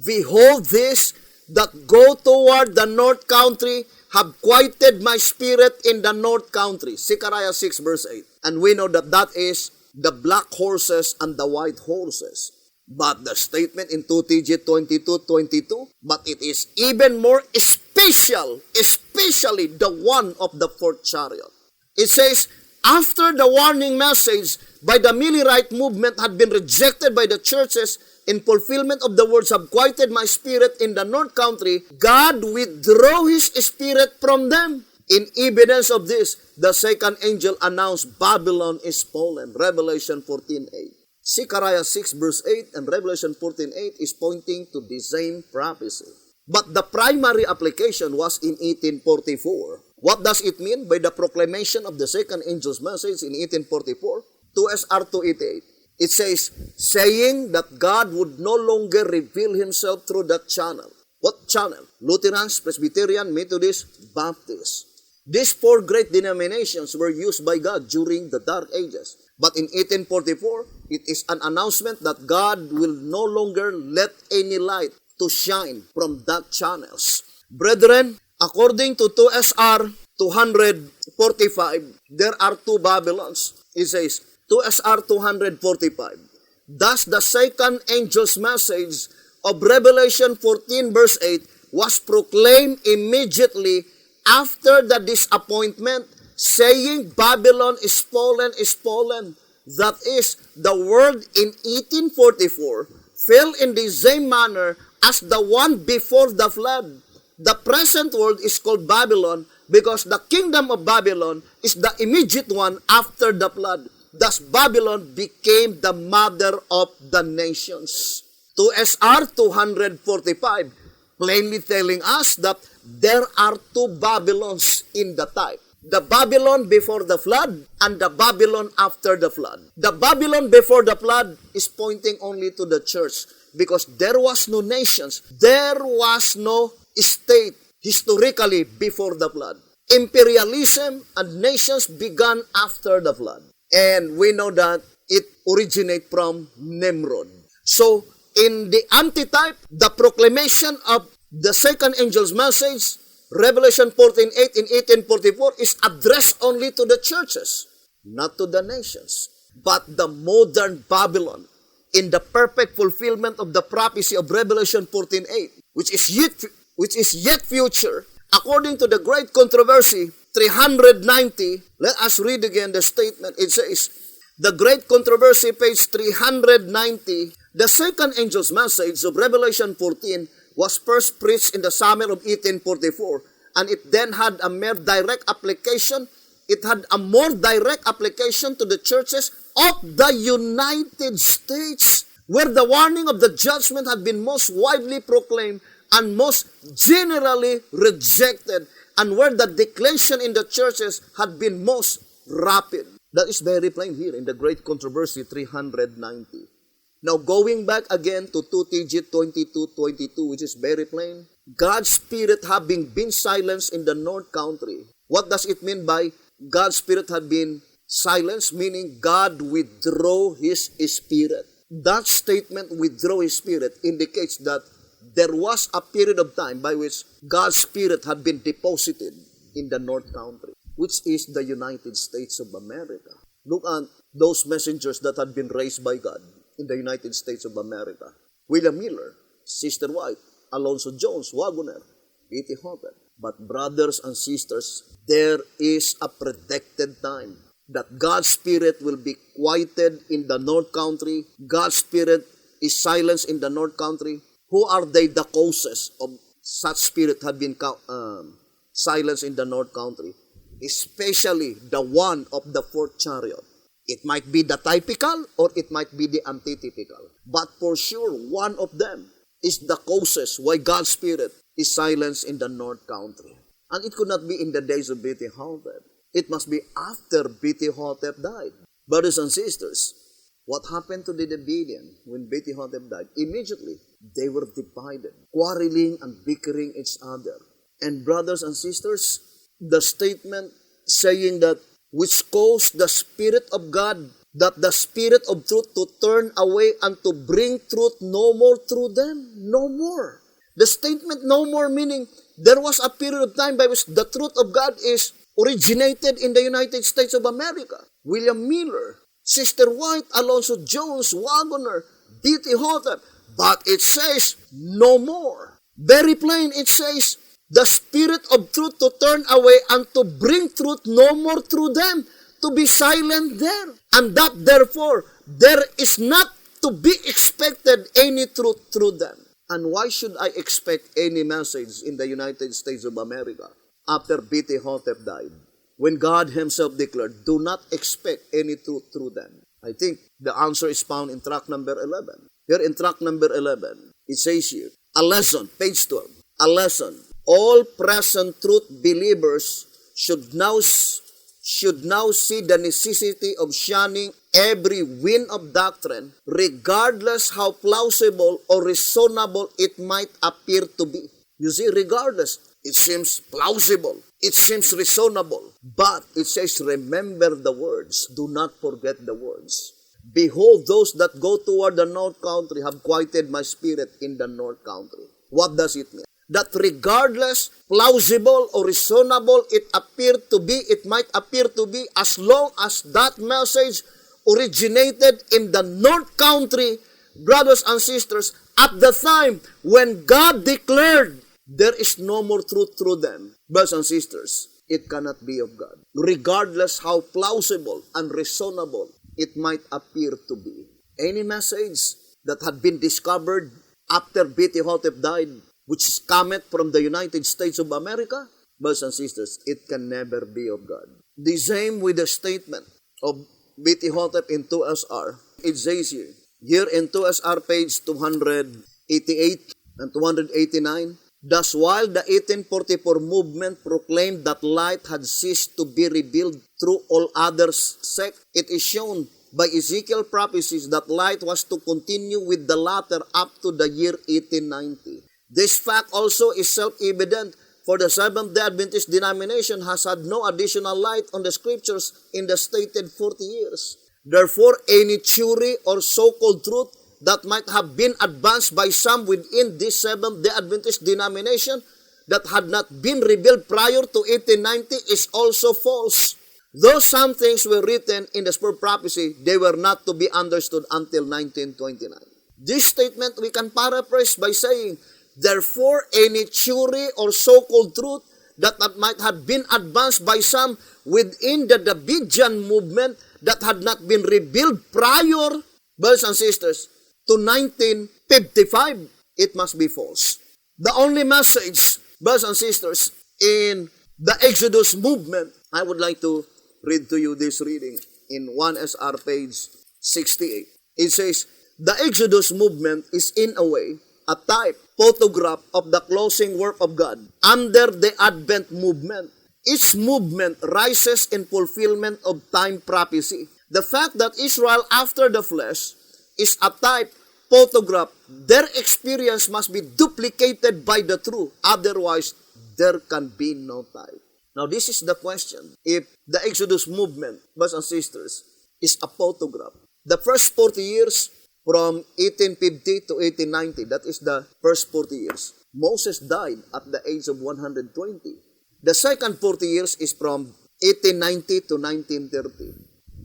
behold this, that go toward the north country, have quieted my spirit in the north country. ZECHARIAH 6 verse 8. And we know that that is the black horses and the white horses. But the statement in 2TG 22:22, but it is even more special, especially the one of the fourth chariot. It says, after the warning message by the Millerite movement had been rejected by the churches, in fulfillment of the words, have quieted my spirit in the north country, God withdrew His spirit from them. In evidence of this, the second angel announced, Babylon is fallen. Revelation 14:8. ZECHARIAH 6 verse 8 and Revelation 14:8 is pointing to the same prophecy. But the primary application was in 1844. What does it mean by the proclamation of the second angel's message in 1844? 2SR 288. It says, saying that God would no longer reveal Himself through that channel. What channel? Lutherans, Presbyterian, Methodist, Baptist. These four great denominations were used by God during the Dark Ages. But in 1844, it is an announcement that God will no longer let any light to shine from that channels. Brethren, according to 2SR 245, there are two Babylons. It says, 2SR 245. Thus, the second angel's message of Revelation 14 verse 8 was proclaimed immediately after the disappointment, saying, Babylon is fallen, is fallen. That is, the world in 1844 fell in the same manner as the one before the flood. The present world is called Babylon because the kingdom of Babylon is the immediate one after the flood. Thus, Babylon became the mother of the nations. 2SR 245, plainly telling us that there are two Babylons in the type. The Babylon before the flood and the Babylon after the flood. The Babylon before the flood is pointing only to the church because there was no nations. There was no state historically before the flood. Imperialism and nations began after the flood. And we know that it originates from Nimrod. So, in the antitype, the proclamation of the second angel's message, Revelation 14:8 in 1844, is addressed only to the churches, not to the nations. But the modern Babylon, in the perfect fulfillment of the prophecy of Revelation 14:8, which is yet future, according to the great controversy, 390, let us read again the statement. It says, the great controversy, page 390, the second angel's message of Revelation 14 was first preached in the summer of 1844, and it then had a more direct application. It had a more direct application to the churches of the United States, where the warning of the judgment had been most widely proclaimed and most generally rejected, and where the declension in the churches had been most rapid. That is very plain here in the Great Controversy 390. Now, going back again to 2TG 22:22, which is very plain, God's Spirit having been silenced in the north country. What does it mean by God's Spirit had been silenced? Meaning God withdrew His Spirit. That statement, withdraw His Spirit, indicates that there was a period of time by which God's Spirit had been deposited in the north country, which is the United States of America. Look at those messengers that had been raised by God in the United States of America. William Miller, Sister White, Alonzo Jones, Wagoner, P.T. Hopper. But brothers and sisters, there is a predicted time that God's Spirit will be quieted in the north country. God's Spirit is silenced in the north country. Who are they, the causes of such spirit have been silenced in the north country? Especially the one of the fourth chariot. It might be the typical or it might be the antitypical. But for sure, one of them is the causes why God's Spirit is silenced in the north country. And it could not be in the days of B.T. Hotep. It must be after B.T. Hotep died. Brothers and sisters, what happened to the Davidian when B.T. Hotep died? Immediately, they were divided, quarreling and bickering each other. And brothers and sisters, the statement saying that which caused the Spirit of God, that the Spirit of truth to turn away and to bring truth no more through them. No more. The statement no more meaning there was a period of time by which the truth of God is originated in the United States of America. William Miller, Sister White, Alonzo Jones, Wagoner, D.T. Hotep. But it says no more. Very plain, it says the Spirit of truth to turn away and to bring truth no more through them, to be silent there. And that therefore, there is not to be expected any truth through them. And why should I expect any message in the United States of America after B.T. Hotep died? When God Himself declared, do not expect any truth through them. I think the answer is found in tract number 11. Here in tract number 11, it says here, a lesson, page 12, a lesson. All present truth believers should now see the necessity of shunning every wind of doctrine, regardless how plausible or reasonable it might appear to be. You see, regardless, it seems plausible, it seems reasonable, but it says, remember the words, do not forget the words. Behold, those that go toward the north country have quieted my spirit in the north country. What does it mean? That regardless, plausible or reasonable it might appear to be, as long as that message originated in the north country, brothers and sisters, at the time when God declared there is no more truth through them, brothers and sisters, it cannot be of God. Regardless how plausible and reasonable it might appear to be. Any message that had been discovered after B.T. Hotep died, which cometh from the United States of America, brothers and sisters, it can never be of God. The same with the statement of B.T. Hotep in 2SR. It says here in 2SR page 288 and 289, thus while the 1844 movement proclaimed that light had ceased to be revealed through all other sects, it is shown by Ezekiel prophecies that light was to continue with the latter up to the year 1890. This fact also is self-evident, for the Seventh-day Adventist denomination has had no additional light on the Scriptures in the stated 40 years. Therefore, any theory or so-called truth that might have been advanced by some within this Seventh-day Adventist denomination that had not been revealed prior to 1890 is also false. Though some things were written in the Spur prophecy, they were not to be understood until 1929. This statement we can paraphrase by saying, therefore, any theory or so-called truth that might have been advanced by some within the Davidian movement that had not been revealed prior, brothers and sisters, to 1955, it must be false. The only message, brothers and sisters, in the Exodus movement, I would like to read to you this reading in 1SR page 68. It says, the Exodus movement is in a way a type, photograph of the closing work of God under the Advent movement. Each movement rises in fulfillment of time prophecy. The fact that Israel after the flesh is a type, photograph, their experience must be duplicated by the true. Otherwise, there can be no type. Now, this is the question. If the Exodus movement, brothers and sisters, is a photograph, the first 40 years, from 1850 to 1890, that is the first 40 years. Moses died at the age of 120. The second 40 years is from 1890 to 1930.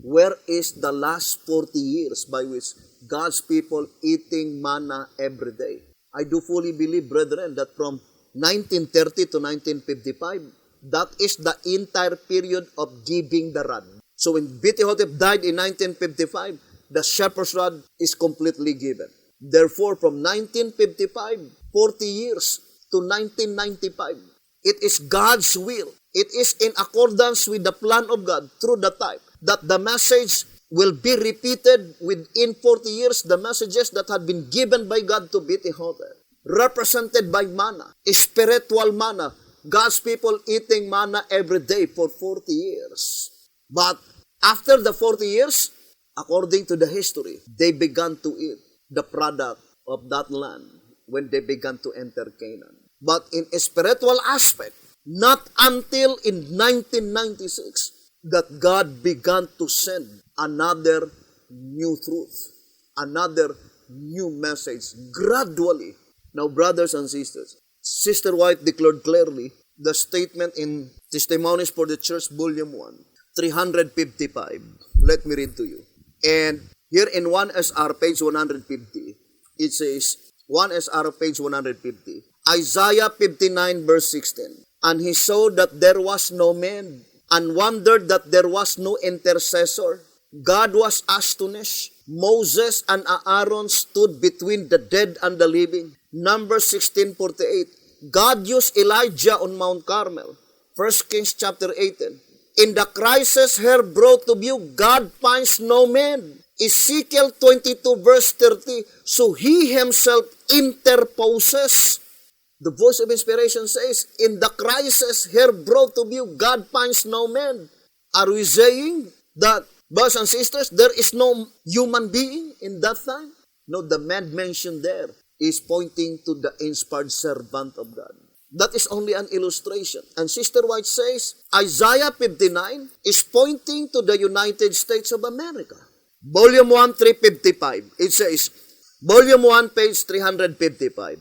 Where is the last 40 years by which God's people eating manna every day? I do fully believe, brethren, that from 1930 to 1955, that is the entire period of giving the rod. So when B.T. Hotep died in 1955, the shepherd's rod is completely given. Therefore, from 1955, 40 years to 1995, it is God's will. It is in accordance with the plan of God through the type that the message will be repeated within 40 years, the messages that had been given by God to B.T. Hotep, represented by manna, spiritual manna, God's people eating manna every day for 40 years. But after the 40 years, according to the history, they began to eat the product of that land when they began to enter Canaan. But in a spiritual aspect, Not until in 1996 that God began to send another new truth, another new message, gradually. Now, brothers and sisters, Sister White declared clearly the statement in Testimonies for the Church, Volume 1, 355. Let me read to you. And here in 1SR, page 150, it says, 1SR, page 150, Isaiah 59, verse 16. And he saw that there was no man, and wondered that there was no intercessor. God was astonished. Moses and Aaron stood between the dead and the living. Numbers 16:48. God used Elijah on Mount Carmel. 1 Kings chapter 18. In the crisis here brought to view, God finds no man. Ezekiel 22 verse 30. So he himself interposes. The voice of inspiration says, in the crisis here brought to view, God finds no man. Are we saying that, brothers and sisters, there is no human being in that time? No, the man mentioned there is pointing to the inspired servant of God. That is only an illustration. And Sister White says, Isaiah 59 is pointing to the United States of America. Volume 1, 355. It says, Volume 1, page 355.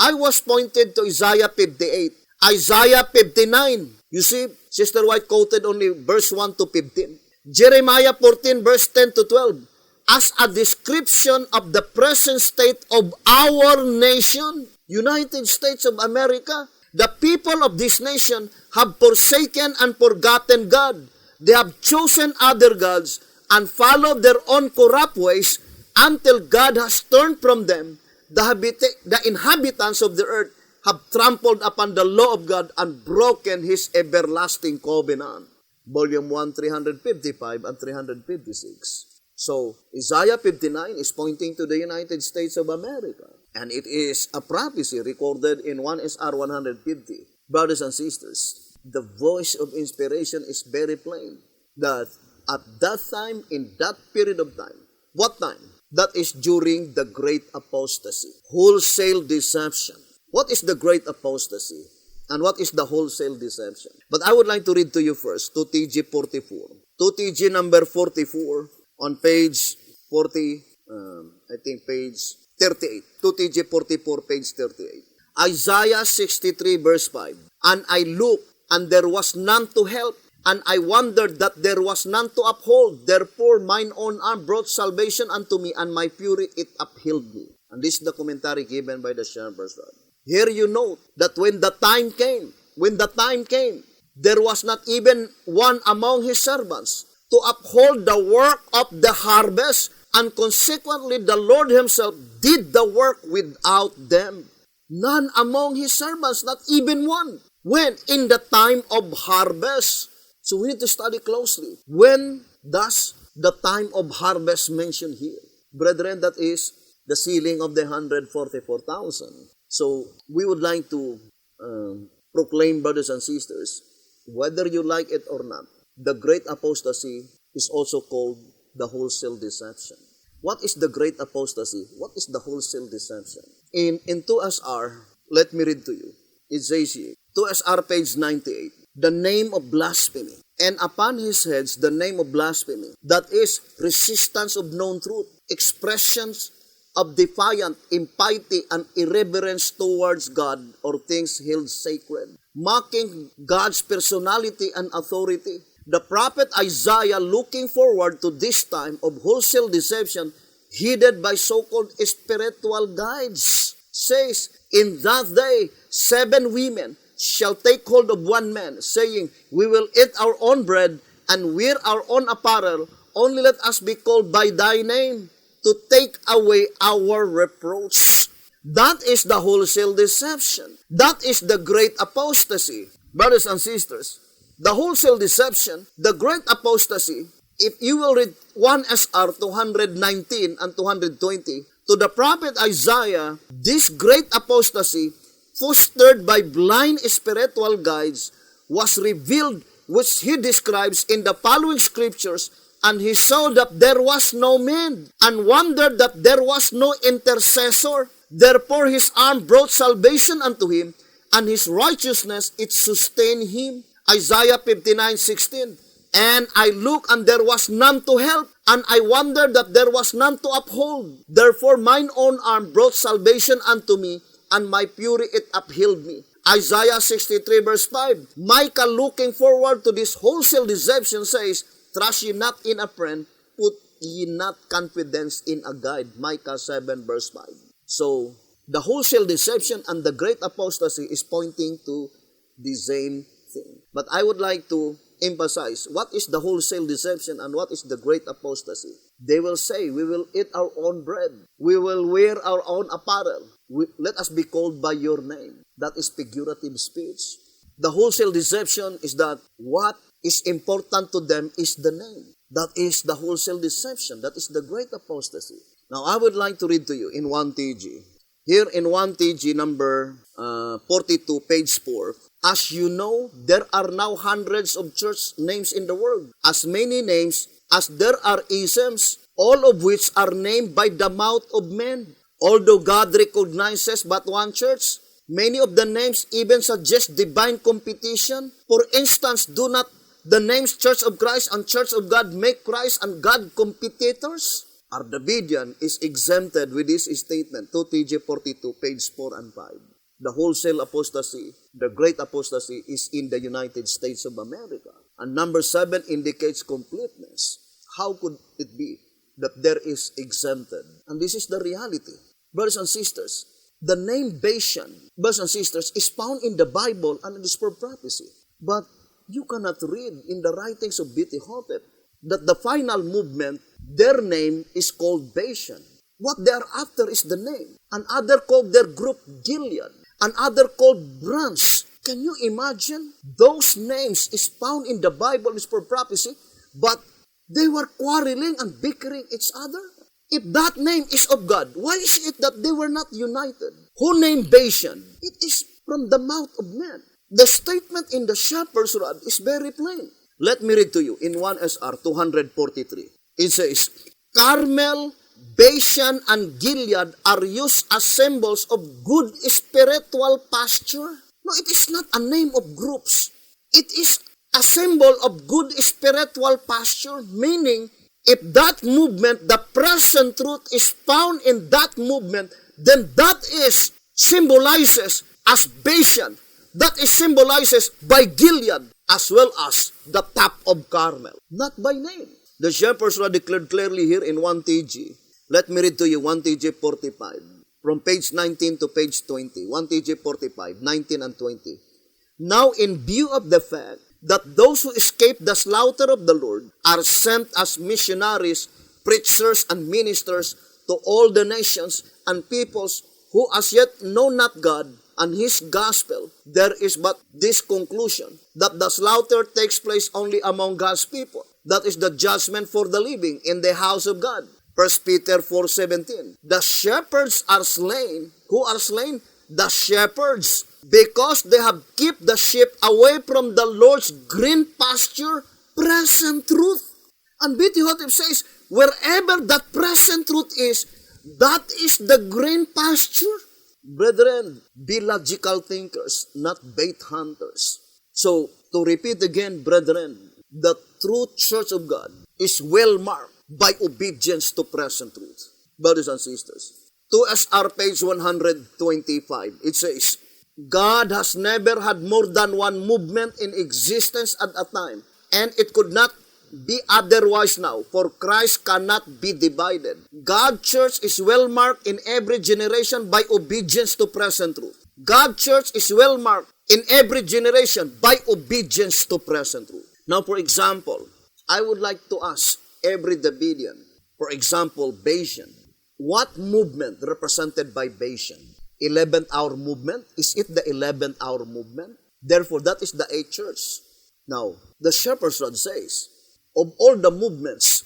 I was pointed to Isaiah 58. Isaiah 59. You see, Sister White quoted only verse 1 to 15. Jeremiah 14, verse 10 to 12. As a description of the present state of our nation, United States of America, the people of this nation have forsaken and forgotten God. They have chosen other gods and followed their own corrupt ways until God has turned from them. The inhabitants of the earth have trampled upon the law of God and broken His everlasting covenant. Volume 1, 355 and 356. So, Isaiah 59 is pointing to the United States of America. And it is a prophecy recorded in 1SR 150. Brothers and sisters, the voice of inspiration is very plain. That at that time, in that period of time, what time? That is during the great apostasy. Wholesale deception. What is the great apostasy? And what is the wholesale deception? But I would like to read to you first, 2TG 44. 2TG number 44 on page 40, page 38. 2TG 44, page 38. Isaiah 63 verse 5. And I looked, and there was none to help, and I wondered that there was none to uphold. Therefore mine own arm brought salvation unto me, and my fury it upheld me. And this is the commentary given by the Shepherd's Rod. Here you note that when the time came, there was not even one among his servants to uphold the work of the harvest, and consequently the Lord himself did the work without them. None among his servants, not even one. When? In the time of harvest. So we need to study closely. When does the time of harvest mentioned here? Brethren, that is the sealing of the 144,000. So we would like to proclaim, brothers and sisters, whether you like it or not, the great apostasy is also called the wholesale deception. What is the great apostasy? What is the wholesale deception? In 2SR, let me read to you. It says here, 2SR page 98, the name of blasphemy, and upon his heads the name of blasphemy, that is resistance of known truth, expressions of defiant, impiety, and irreverence towards God or things held sacred, mocking God's personality and authority. The prophet Isaiah, looking forward to this time of wholesale deception, headed by so-called spiritual guides, says, in that day 7 women shall take hold of one man, saying, we will eat our own bread and wear our own apparel, only let us be called by thy name, to take away our reproach. That is the wholesale deception. That is the great apostasy. Brothers and sisters, the wholesale deception, the great apostasy, if you will read 1SR 219 and 220, to the prophet Isaiah, this great apostasy, fostered by blind spiritual guides, was revealed, which he describes in the following scriptures. And he saw that there was no man, and wondered that there was no intercessor. Therefore his arm brought salvation unto him, and his righteousness, it sustained him. Isaiah 59:16. And I looked, and there was none to help, and I wondered that there was none to uphold. Therefore mine own arm brought salvation unto me, and my fury it upheld me. Isaiah 63 verse 5. Micah, looking forward to this wholesale deception, says, trust ye not in a friend, put ye not confidence in a guide. Micah 7 verse 5. So, the wholesale deception and the great apostasy is pointing to the same thing. But I would like to emphasize, what is the wholesale deception and what is the great apostasy? They will say, we will eat our own bread. We will wear our own apparel. Let us be called by your name. That is figurative speech. The wholesale deception is that what is important to them is the name. That is the wholesale deception. That is the great apostasy. Now, I would like to read to you in 1 TG. Here in 1 TG number 42, page 4, as you know, there are now hundreds of church names in the world, as many names as there are isms, all of which are named by the mouth of men. Although God recognizes but one church, many of the names even suggest divine competition. For instance, do not the names Church of Christ and Church of God make Christ and God competitors? Our Davidian is exempted with this statement, 2 TG 42, page 4 and 5. The wholesale apostasy, the great apostasy, is in the United States of America. And number 7 indicates completeness. How could it be that there is exempted? And this is the reality. Brothers and sisters, the name Bashan, brothers and sisters, is found in the Bible and it is for prophecy. But you cannot read in the writings of B.T. Hotep that the final movement, their name is called Bashan. What they are after is the name. Another called their group Gilead. Another called Branch. Can you imagine? Those names is found in the Bible, is for prophecy, but they were quarreling and bickering each other. If that name is of God, why is it that they were not united? Who named Bashan? It is from the mouth of men. The statement in the shepherd's rod is very plain. Let me read to you in 1 SR 243. It says, Carmel, Bashan, and Gilead are used as symbols of good spiritual pasture. No, it is not a name of groups. It is a symbol of good spiritual pasture, meaning if that movement, the present truth is found in that movement, then that is symbolizes as Bashan. That is symbolizes by Gilead as well as the top of Carmel. Not by name. The shepherds were declared clearly here in 1 TG. Let me read to you 1 TG 45. From page 19 to page 20. 1 TG 45, 19 and 20. Now in view of the fact that those who escape the slaughter of the Lord are sent as missionaries, preachers, and ministers to all the nations and peoples who as yet know not God and His gospel, there is but this conclusion, that the slaughter takes place only among God's people. That is the judgment for the living in the house of God. 1 Peter 4:17. The shepherds are slain. Who are slain? The shepherds, because they have kept the sheep away from the Lord's green pasture, present truth. And B.T. Hotep says, wherever that present truth is, that is the green pasture. Brethren, be logical thinkers, not bait hunters. So, to repeat again, brethren, the true church of God is well marked by obedience to present truth. Brothers and sisters, 2SR page 125, it says, God has never had more than one movement in existence at a time, and it could not be otherwise now, for Christ cannot be divided. God's church is well marked in every generation by obedience to present truth. God's church is well marked in every generation by obedience to present truth. Now, for example, I would like to ask every Davidian, for example, Bashan, what movement represented by Bashan? 11th hour movement? Is it the 11th hour movement? Therefore, that is the 8th church. Now, the shepherd's rod says, of all the movements,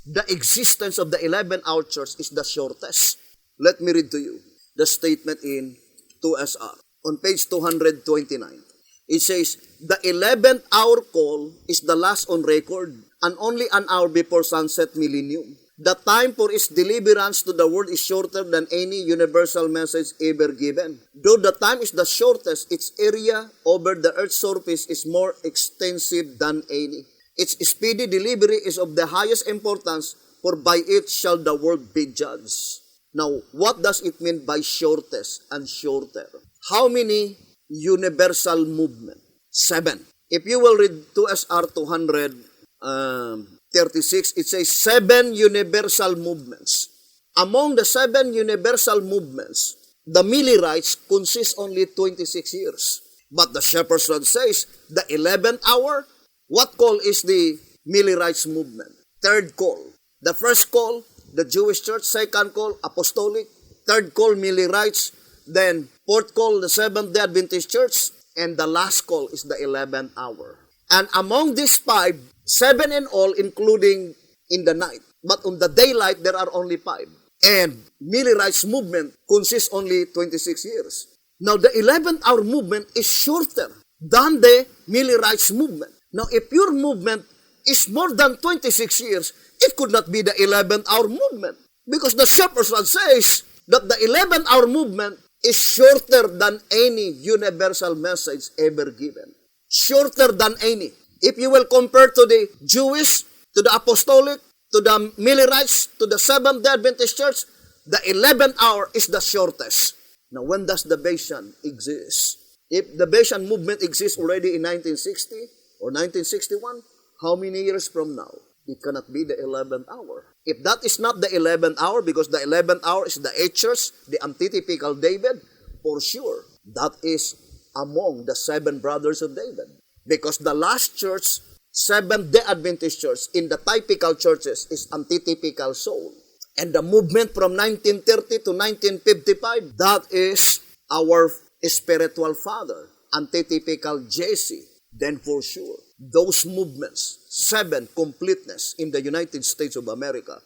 the existence of the 11th hour church is the shortest. Let me read to you the statement in 2SR on page 229. It says, the 11th hour call is the last on record and only an hour before sunset millennium. The time for its deliverance to the world is shorter than any universal message ever given. Though the time is the shortest, its area over the earth's surface is more extensive than any. Its speedy delivery is of the highest importance, for by it shall the world be judged. Now, what does it mean by shortest and shorter? How many universal movement? 7. If you will read 2SR 236, it says 7 universal movements. Among the 7 universal movements, the Millerites consist only 26 years. But the Shepherd's Rod says the 11th hour. What call is the Millerites movement? Third call. The first call, the Jewish church. Second call, apostolic. Third call, Millerites. Then fourth call, the Seventh-day Adventist church. And the last call is the 11th hour. And among these 5, 7 in all, including in the night. But on the daylight, there are only 5. And Millerites movement consists only 26 years. Now, the 11th hour movement is shorter than the Millerites movement. Now, if your movement is more than 26 years, it could not be the 11th hour movement. Because the Shepherd's Rod says that the 11th hour movement is shorter than any universal message ever given. Shorter than any. If you will compare to the Jewish, to the apostolic, to the Millerites, to the Seventh-day Adventist church, the 11th hour is the shortest. Now, when does the Bayesian exist? If the Bayesian movement exists already in 1960 or 1961, how many years from now? It cannot be the 11th hour. If that is not the 11th hour, because the 11th hour is the 8th church, the antitypical David, for sure, that is among the 7 brothers of David. Because the last church, Seventh-day Adventist church, in the typical churches, is antitypical Saul. And the movement from 1930 to 1955, that is our spiritual father, antitypical Jesse. Then for sure, those movements, 7 completeness in the United States of America,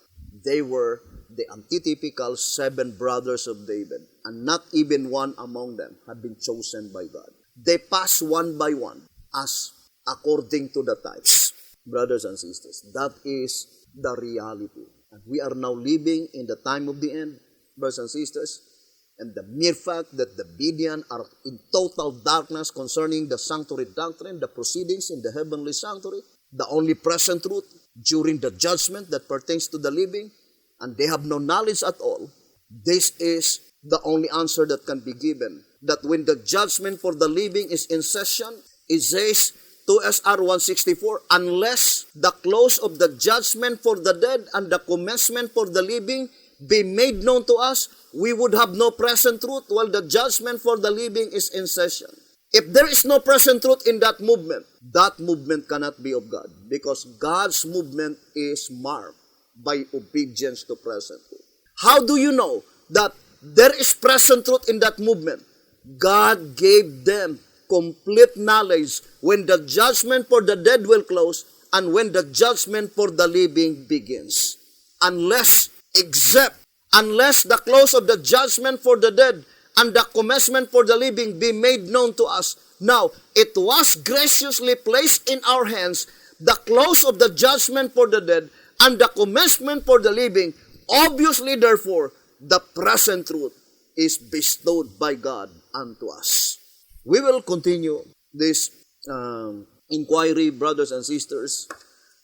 they were the antitypical 7 brothers of David. And not even one among them had been chosen by God. They pass one by one as according to the types. Brothers and sisters, that is the reality. And we are now living in the time of the end, brothers and sisters. And the mere fact that the Davidian are in total darkness concerning the sanctuary doctrine, the proceedings in the heavenly sanctuary, the only present truth during the judgment that pertains to the living, and they have no knowledge at all, this is the only answer that can be given. That when the judgment for the living is in session, it says, 2SR 164, unless the close of the judgment for the dead and the commencement for the living be made known to us, we would have no present truth while the judgment for the living is in session. If there is no present truth in that movement cannot be of God, because God's movement is marked by obedience to present truth. How do you know that there is present truth in that movement? God gave them complete knowledge when the judgment for the dead will close and when the judgment for the living begins. Unless the close of the judgment for the dead and the commencement for the living be made known to us. Now, it was graciously placed in our hands, the close of the judgment for the dead and the commencement for the living. Obviously, therefore, the present truth is bestowed by God unto us. We will continue this inquiry, brothers and sisters,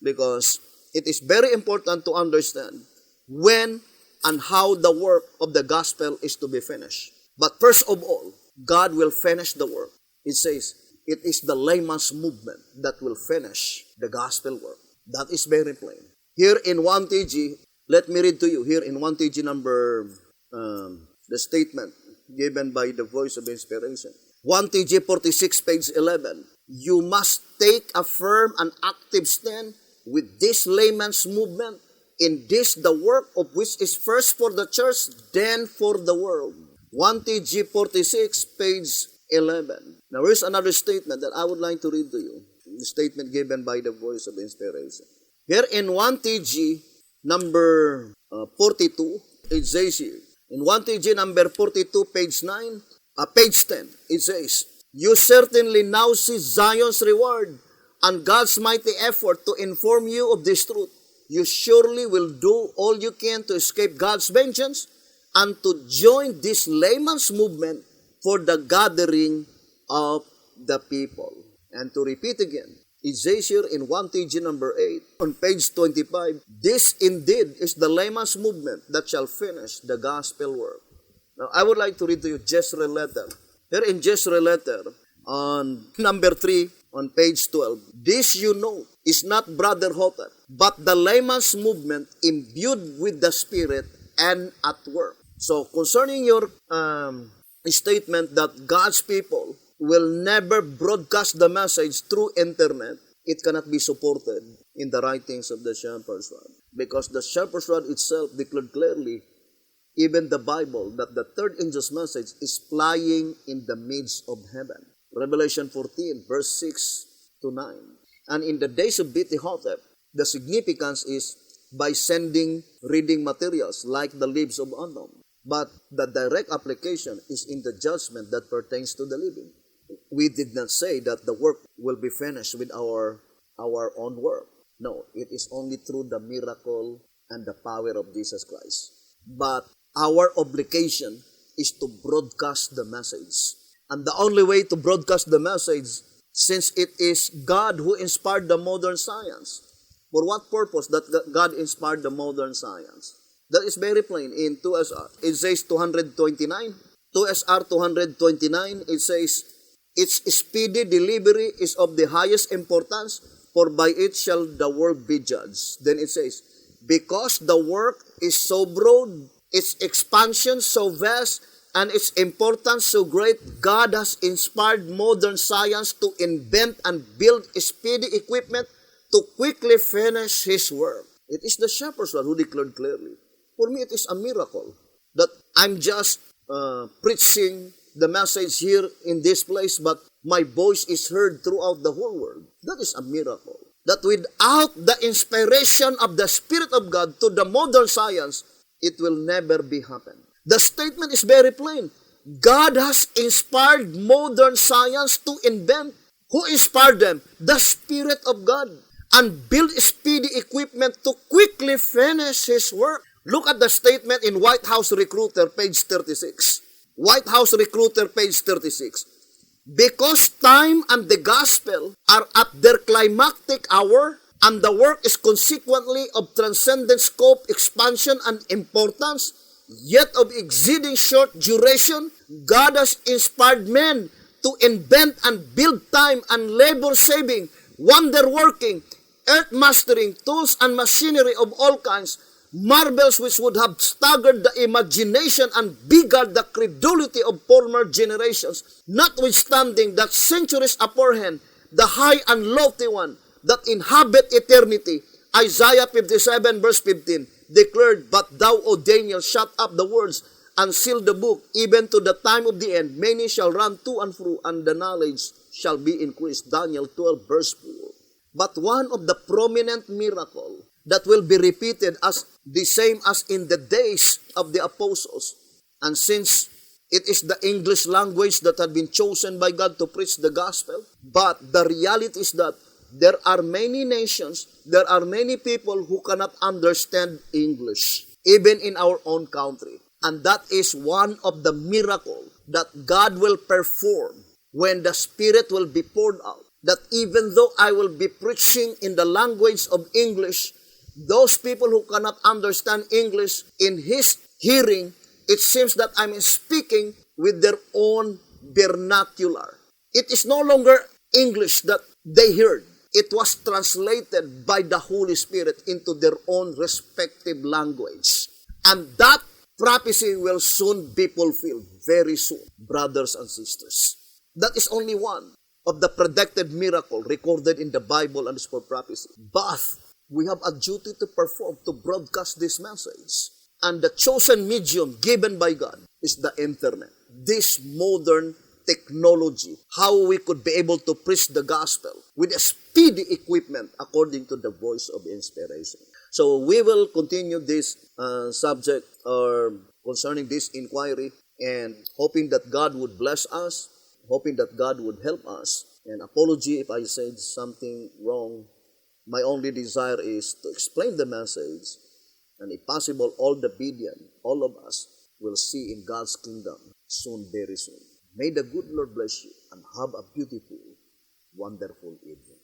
because it is very important to understand when and how the work of the gospel is to be finished. But first of all, God will finish the work. It says, it is the layman's movement that will finish the gospel work. That is very plain. Here in 1TG, let me read to you, here in 1TG number, the statement given by the voice of inspiration. 1TG 46, page 11. You must take a firm and active stand with this layman's movement. In this, the work of which is first for the church, then for the world. 1TG 46, page 11. Now, here's another statement that I would like to read to you. The statement given by the voice of inspiration. Here in 1TG number 42, it says here. In 1TG number 42, page 9, page 10, it says, you certainly now see Zion's reward and God's mighty effort to inform you of this truth. you surely will do all you can to escape God's vengeance and to join this layman's movement for the gathering of the people. And to repeat again, it says here in 1 TG number 8, on page 25, this indeed is the layman's movement that shall finish the gospel work. Now, I would like to read to you Jezreel letter. Here in Jezreel letter, on number 3, on page 12, this you know is not Brother Hotep, but the layman's movement imbued with the Spirit and at work. So, concerning your statement that God's people will never broadcast the message through internet, it cannot be supported in the writings of the Shepherd's Rod. Because the Shepherd's Rod itself declared clearly, even the Bible, that the third angel's message is flying in the midst of heaven. Revelation 14, verse 6 to 9. And in the days of BT Hotep, the significance is by sending reading materials like the lives of Unknown. But the direct application is in the judgment that pertains to the living. We did not say that the work will be finished with our own work. No, it is only through the miracle and the power of Jesus Christ. But our obligation is to broadcast the message. And the only way to broadcast the message, since it is God who inspired the modern science, for what purpose that God inspired the modern science? That is very plain in 2SR. It says 229. 2SR 229, it says, its speedy delivery is of the highest importance, for by it shall the world be judged. Then it says, because the work is so broad, its expansion so vast, and its importance so great, God has inspired modern science to invent and build speedy equipment to quickly finish His work. It is the Shepherd's Rod who declared clearly. For me, it is a miracle that I'm just preaching the message here in this place, but my voice is heard throughout the whole world. That is a miracle. That without the inspiration of the Spirit of God to the modern science, it will never be happen. The statement is very plain. God has inspired modern science to invent. Who inspired them? The Spirit of God. And build speedy equipment to quickly finish His work. Look at the statement in White House Recruiter, page 36. White House Recruiter, page 36. Because time and the gospel are at their climactic hour, and the work is consequently of transcendent scope, expansion, and importance, yet of exceeding short duration, God has inspired men to invent and build time and labor-saving, wonder-working, earth-mastering tools and machinery of all kinds, marvels which would have staggered the imagination and beggared the credulity of former generations, notwithstanding that centuries aforehand, the high and lofty one that inhabit eternity, Isaiah 57 verse 15, declared, but thou, O Daniel, shut up the words and seal the book, even to the time of the end. Many shall run to and fro, and the knowledge shall be increased. Daniel 12 verse 4. But one of the prominent miracle that will be repeated as the same as in the days of the apostles. And since it is the English language that had been chosen by God to preach the gospel, but the reality is that there are many nations, there are many people who cannot understand English, even in our own country. And that is one of the miracles that God will perform when the Spirit will be poured out. That even though I will be preaching in the language of English, those people who cannot understand English, in His hearing, it seems that I'm speaking with their own vernacular. It is no longer English that they heard. It was translated by the Holy Spirit into their own respective language. And that prophecy will soon be fulfilled, very soon, brothers and sisters. That is only one of the predicted miracle recorded in the Bible and is for prophecy. But we have a duty to perform, to broadcast this message. And the chosen medium given by God is the internet. This modern technology, how we could be able to preach the gospel with a speedy equipment according to the voice of inspiration. So we will continue this subject or concerning this inquiry, and hoping that God would bless us, hoping that God would help us. And apology if I said something wrong My only desire is to explain the message, and if possible, all Davidian, all of us, will see in God's kingdom soon, very soon. May the good Lord bless you and have a beautiful, wonderful evening.